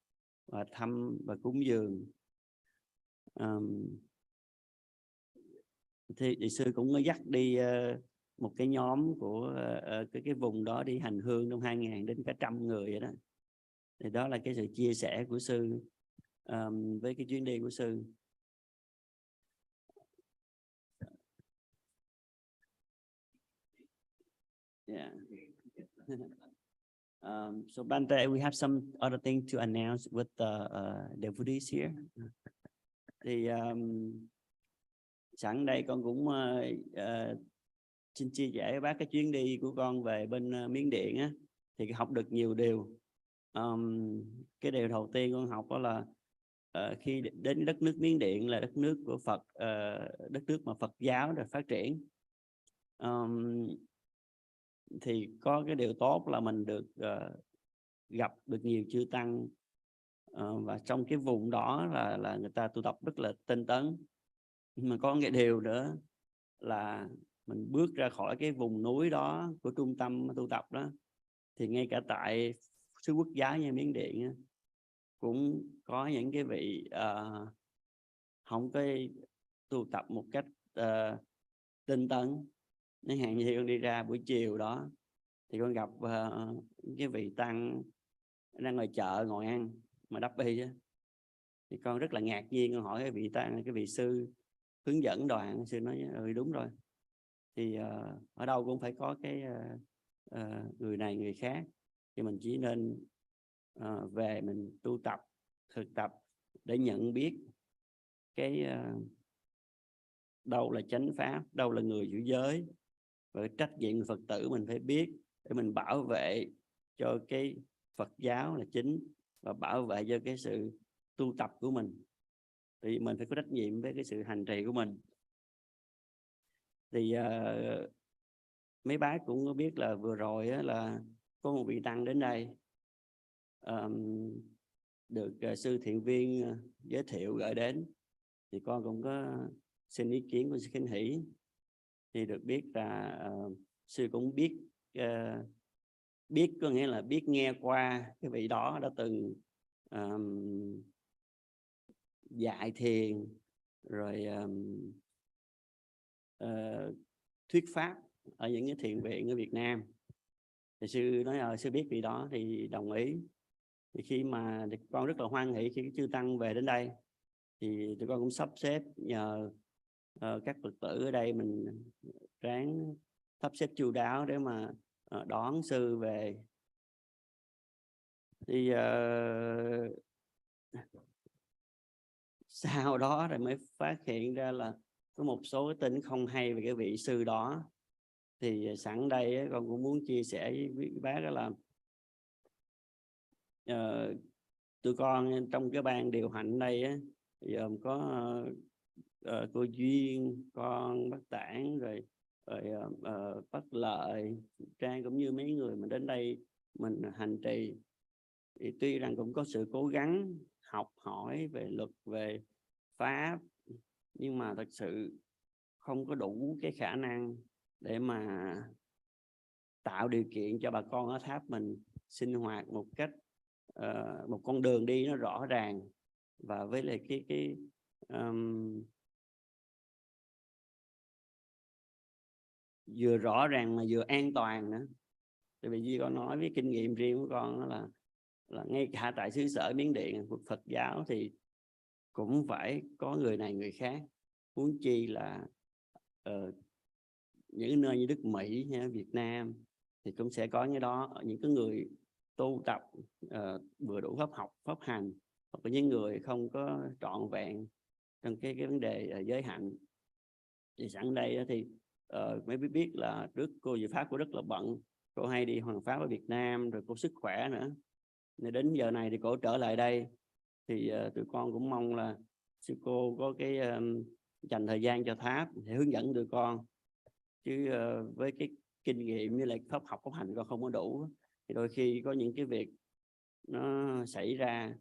và thăm và cúng dường. Thì sư cũng có dắt đi một cái nhóm của cái vùng đó đi hành hương, trong 2.000 đến cả 100 người vậy đó. Thì đó là cái sự chia sẻ của sư với cái chuyến đi của sư. Yeah. So Bante, we have some other thing to announce with the devotees here. Thì sẵn đây con cũng xin chia sẻ với bác cái chuyến đi của con về bên Miến Điện á, thì học được nhiều điều. Cái điều đầu tiên con học đó là khi đến đất nước Miến Điện là đất nước của Phật, đất nước mà Phật giáo được phát triển, thì có cái điều tốt là mình được gặp được nhiều chư tăng, và trong cái vùng đó là người ta tu tập rất là tinh tấn. Nhưng mà có cái điều nữa là mình bước ra khỏi cái vùng núi đó của trung tâm tu tập đó, thì ngay cả tại xứ quốc giáo như Miến Điện cũng có những cái vị không có tu tập một cách tinh tấn. Chẳng hạn như con đi ra buổi chiều đó, thì con gặp cái vị tăng đang ngoài chợ ngồi ăn mà đắp y á, thì con rất là ngạc nhiên, con hỏi cái vị tăng, cái vị sư hướng dẫn đoàn, sư nói đúng rồi, thì ở đâu cũng phải có cái người này người khác, thì mình chỉ nên về mình tu tập, thực tập để nhận biết cái đâu là chánh pháp, đâu là người giữ giới, và trách nhiệm người Phật tử mình phải biết để mình bảo vệ cho cái Phật giáo là chính, và bảo vệ cho cái sự tu tập của mình. Thì mình phải có trách nhiệm với cái sự hành trì của mình. Thì mấy bác cũng có biết là vừa rồi là có một vị tăng đến đây, được sư thiện viên giới thiệu gửi đến, thì con cũng có xin ý kiến của sư Khánh Hỷ. Thì được biết là sư cũng biết có nghĩa là biết nghe qua cái vị đó đã từng dạy thiền, rồi thuyết pháp ở những cái thiền viện ở Việt Nam. Thì sư nói sư biết vị đó thì đồng ý. Thì khi mà thì con rất là hoan hỷ khi chư tăng về đến đây, thì tụi con cũng sắp xếp nhờ các Phật tử ở đây mình ráng sắp xếp chu đáo để mà đón sư về. Thì sau đó rồi mới phát hiện ra là có một số cái tin không hay về cái vị sư đó. Thì sẵn đây con cũng muốn chia sẻ với bác đó là tụi con trong cái ban điều hành đây gồm có cô Duyên, con Bác Tản, rồi Bác Lợi, Trang, cũng như mấy người mà đến đây mình hành trì. Thì tuy rằng cũng có sự cố gắng học hỏi về luật, về pháp, nhưng mà thật sự không có đủ cái khả năng để mà tạo điều kiện cho bà con ở tháp mình sinh hoạt một cách một con đường đi nó rõ ràng, và với lại cái vừa rõ ràng mà vừa an toàn nữa. Tại vì Duy con nói với kinh nghiệm riêng của con đó là ngay cả tại xứ sở Miến Điện Phật giáo thì cũng phải có người này người khác, huống chi là những nơi như Đức Mỹ hay Việt Nam thì cũng sẽ có những đó, những cái người tu tập vừa đủ pháp học, pháp hành, hoặc là những người không có trọn vẹn trong cái vấn đề giới hạnh. Thì sẵn đây thì mới biết là trước cô dạy pháp cô rất là bận, cô hay đi hoàng pháp ở Việt Nam, rồi cô sức khỏe nữa, nên đến giờ này thì cô trở lại đây. Thì tụi con cũng mong là sư cô có cái dành thời gian cho tháp để hướng dẫn tụi con, chứ với cái kinh nghiệm như là pháp học pháp hành con không có đủ, thì đôi khi có những cái việc nó xảy ra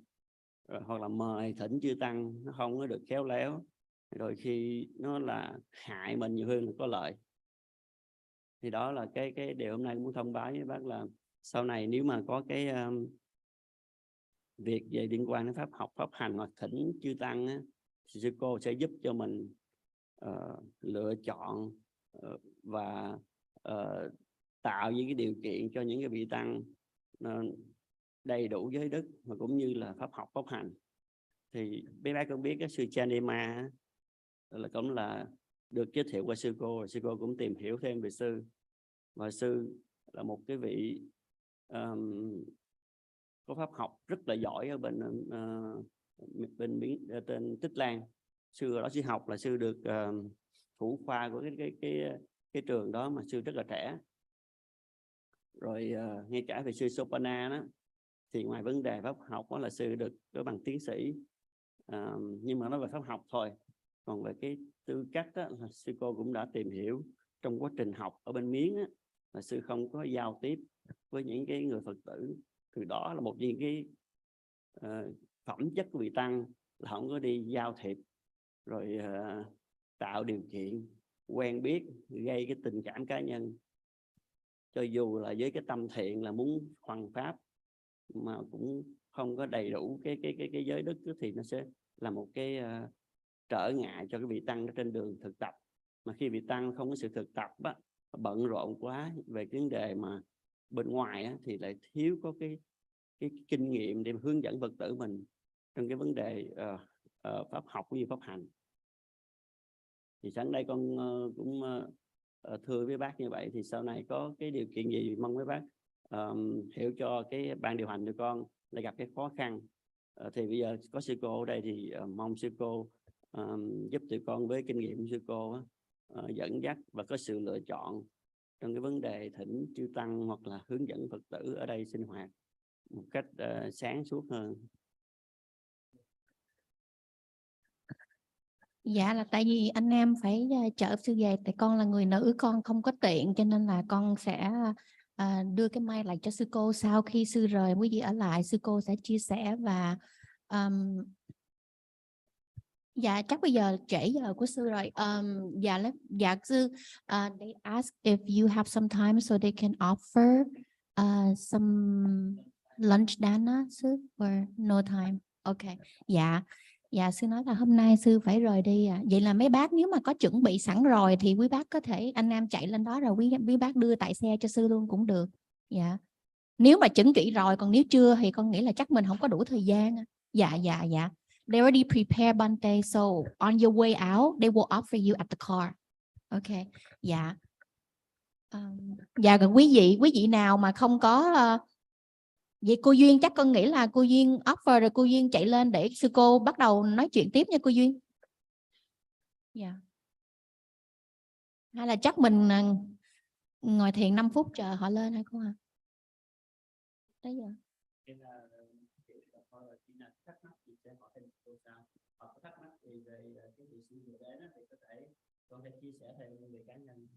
hoặc là mời thỉnh chư tăng nó không có được khéo léo, rồi khi nó là hại mình nhiều hơn là có lợi. Thì đó là cái điều hôm nay muốn thông báo với bác là sau này nếu mà có cái việc về liên quan đến pháp học pháp hành hoặc thỉnh chư tăng thì sư cô sẽ giúp cho mình lựa chọn và tạo những cái điều kiện cho những cái vị tăng đầy đủ giới đức và cũng như là pháp học pháp hành. Thì mấy bác cũng biết cái sư Chanima là cũng là được giới thiệu qua sư cô cũng tìm hiểu thêm về sư, và sư là một cái vị có pháp học rất là giỏi ở bên tên Tích Lan. Sư ở đó sư học là sư được thủ khoa của cái trường đó mà sư rất là trẻ. Rồi ngay cả về sư Sopana đó thì ngoài vấn đề pháp học đó là sư được có bằng tiến sĩ, nhưng mà nói về pháp học thôi, còn về cái tư cách đó, là sư cô cũng đã tìm hiểu trong quá trình học ở bên Miến á, là sư không có giao tiếp với những cái người Phật tử. Từ đó là một những cái phẩm chất của vị tăng là không có đi giao thiệp, rồi tạo điều kiện quen biết, gây cái tình cảm cá nhân, cho dù là với cái tâm thiện là muốn hoằng pháp mà cũng không có đầy đủ cái giới đức, thì nó sẽ là một cái trở ngại cho cái vị tăng trên đường thực tập. Mà khi vị tăng không có sự thực tập á, bận rộn quá về cái vấn đề mà bên ngoài á, thì lại thiếu có cái kinh nghiệm để hướng dẫn Phật tử mình trong cái vấn đề pháp học cũng như pháp hành. Thì sáng nay con cũng thưa với bác như vậy. Thì sau này có cái điều kiện gì mong với bác hiểu cho cái ban điều hành cho con lại gặp cái khó khăn. Thì bây giờ có sư cô ở đây thì mong sư cô giúp tụi con với kinh nghiệm của sư cô á, dẫn dắt và có sự lựa chọn trong cái vấn đề thỉnh chư tăng hoặc là hướng dẫn Phật tử ở đây sinh hoạt một cách sáng suốt hơn. Dạ là tại vì anh em phải chở sư về, tại con là người nữ, con không có tiện, cho nên là con sẽ đưa cái mic lại cho sư cô. Sau khi sư rời, quý vị ở lại, sư cô sẽ chia sẻ. Và dạ chắc bây giờ trễ giờ của sư rồi. Dạ sư, they ask if you have some time so they can offer some lunch dana sư, or no time. Okay. Dạ sư nói là hôm nay sư phải rời đi. Vậy là mấy bác nếu mà có chuẩn bị sẵn rồi thì quý bác có thể anh em chạy lên đó rồi quý bác đưa tại xe cho sư luôn cũng được. Dạ. Nếu mà chuẩn bị rồi, còn nếu chưa thì con nghĩ là chắc mình không có đủ thời gian. Dạ. They already prepared Bante, so on your way out, they will offer you at the car. Okay. Dạ. Dạ, còn quý vị nào mà không có vậy cô Duyên, chắc con nghĩ là cô Duyên offer rồi cô Duyên chạy lên để sư cô bắt đầu nói chuyện tiếp nha cô Duyên. Dạ. Hay là chắc mình ngồi thiền 5 phút chờ họ lên hay cô hả? Tới giờ. Thắc mắc thì về cái vị sư vừa đến thì có thể con sẽ chia sẻ thêm về cá nhân.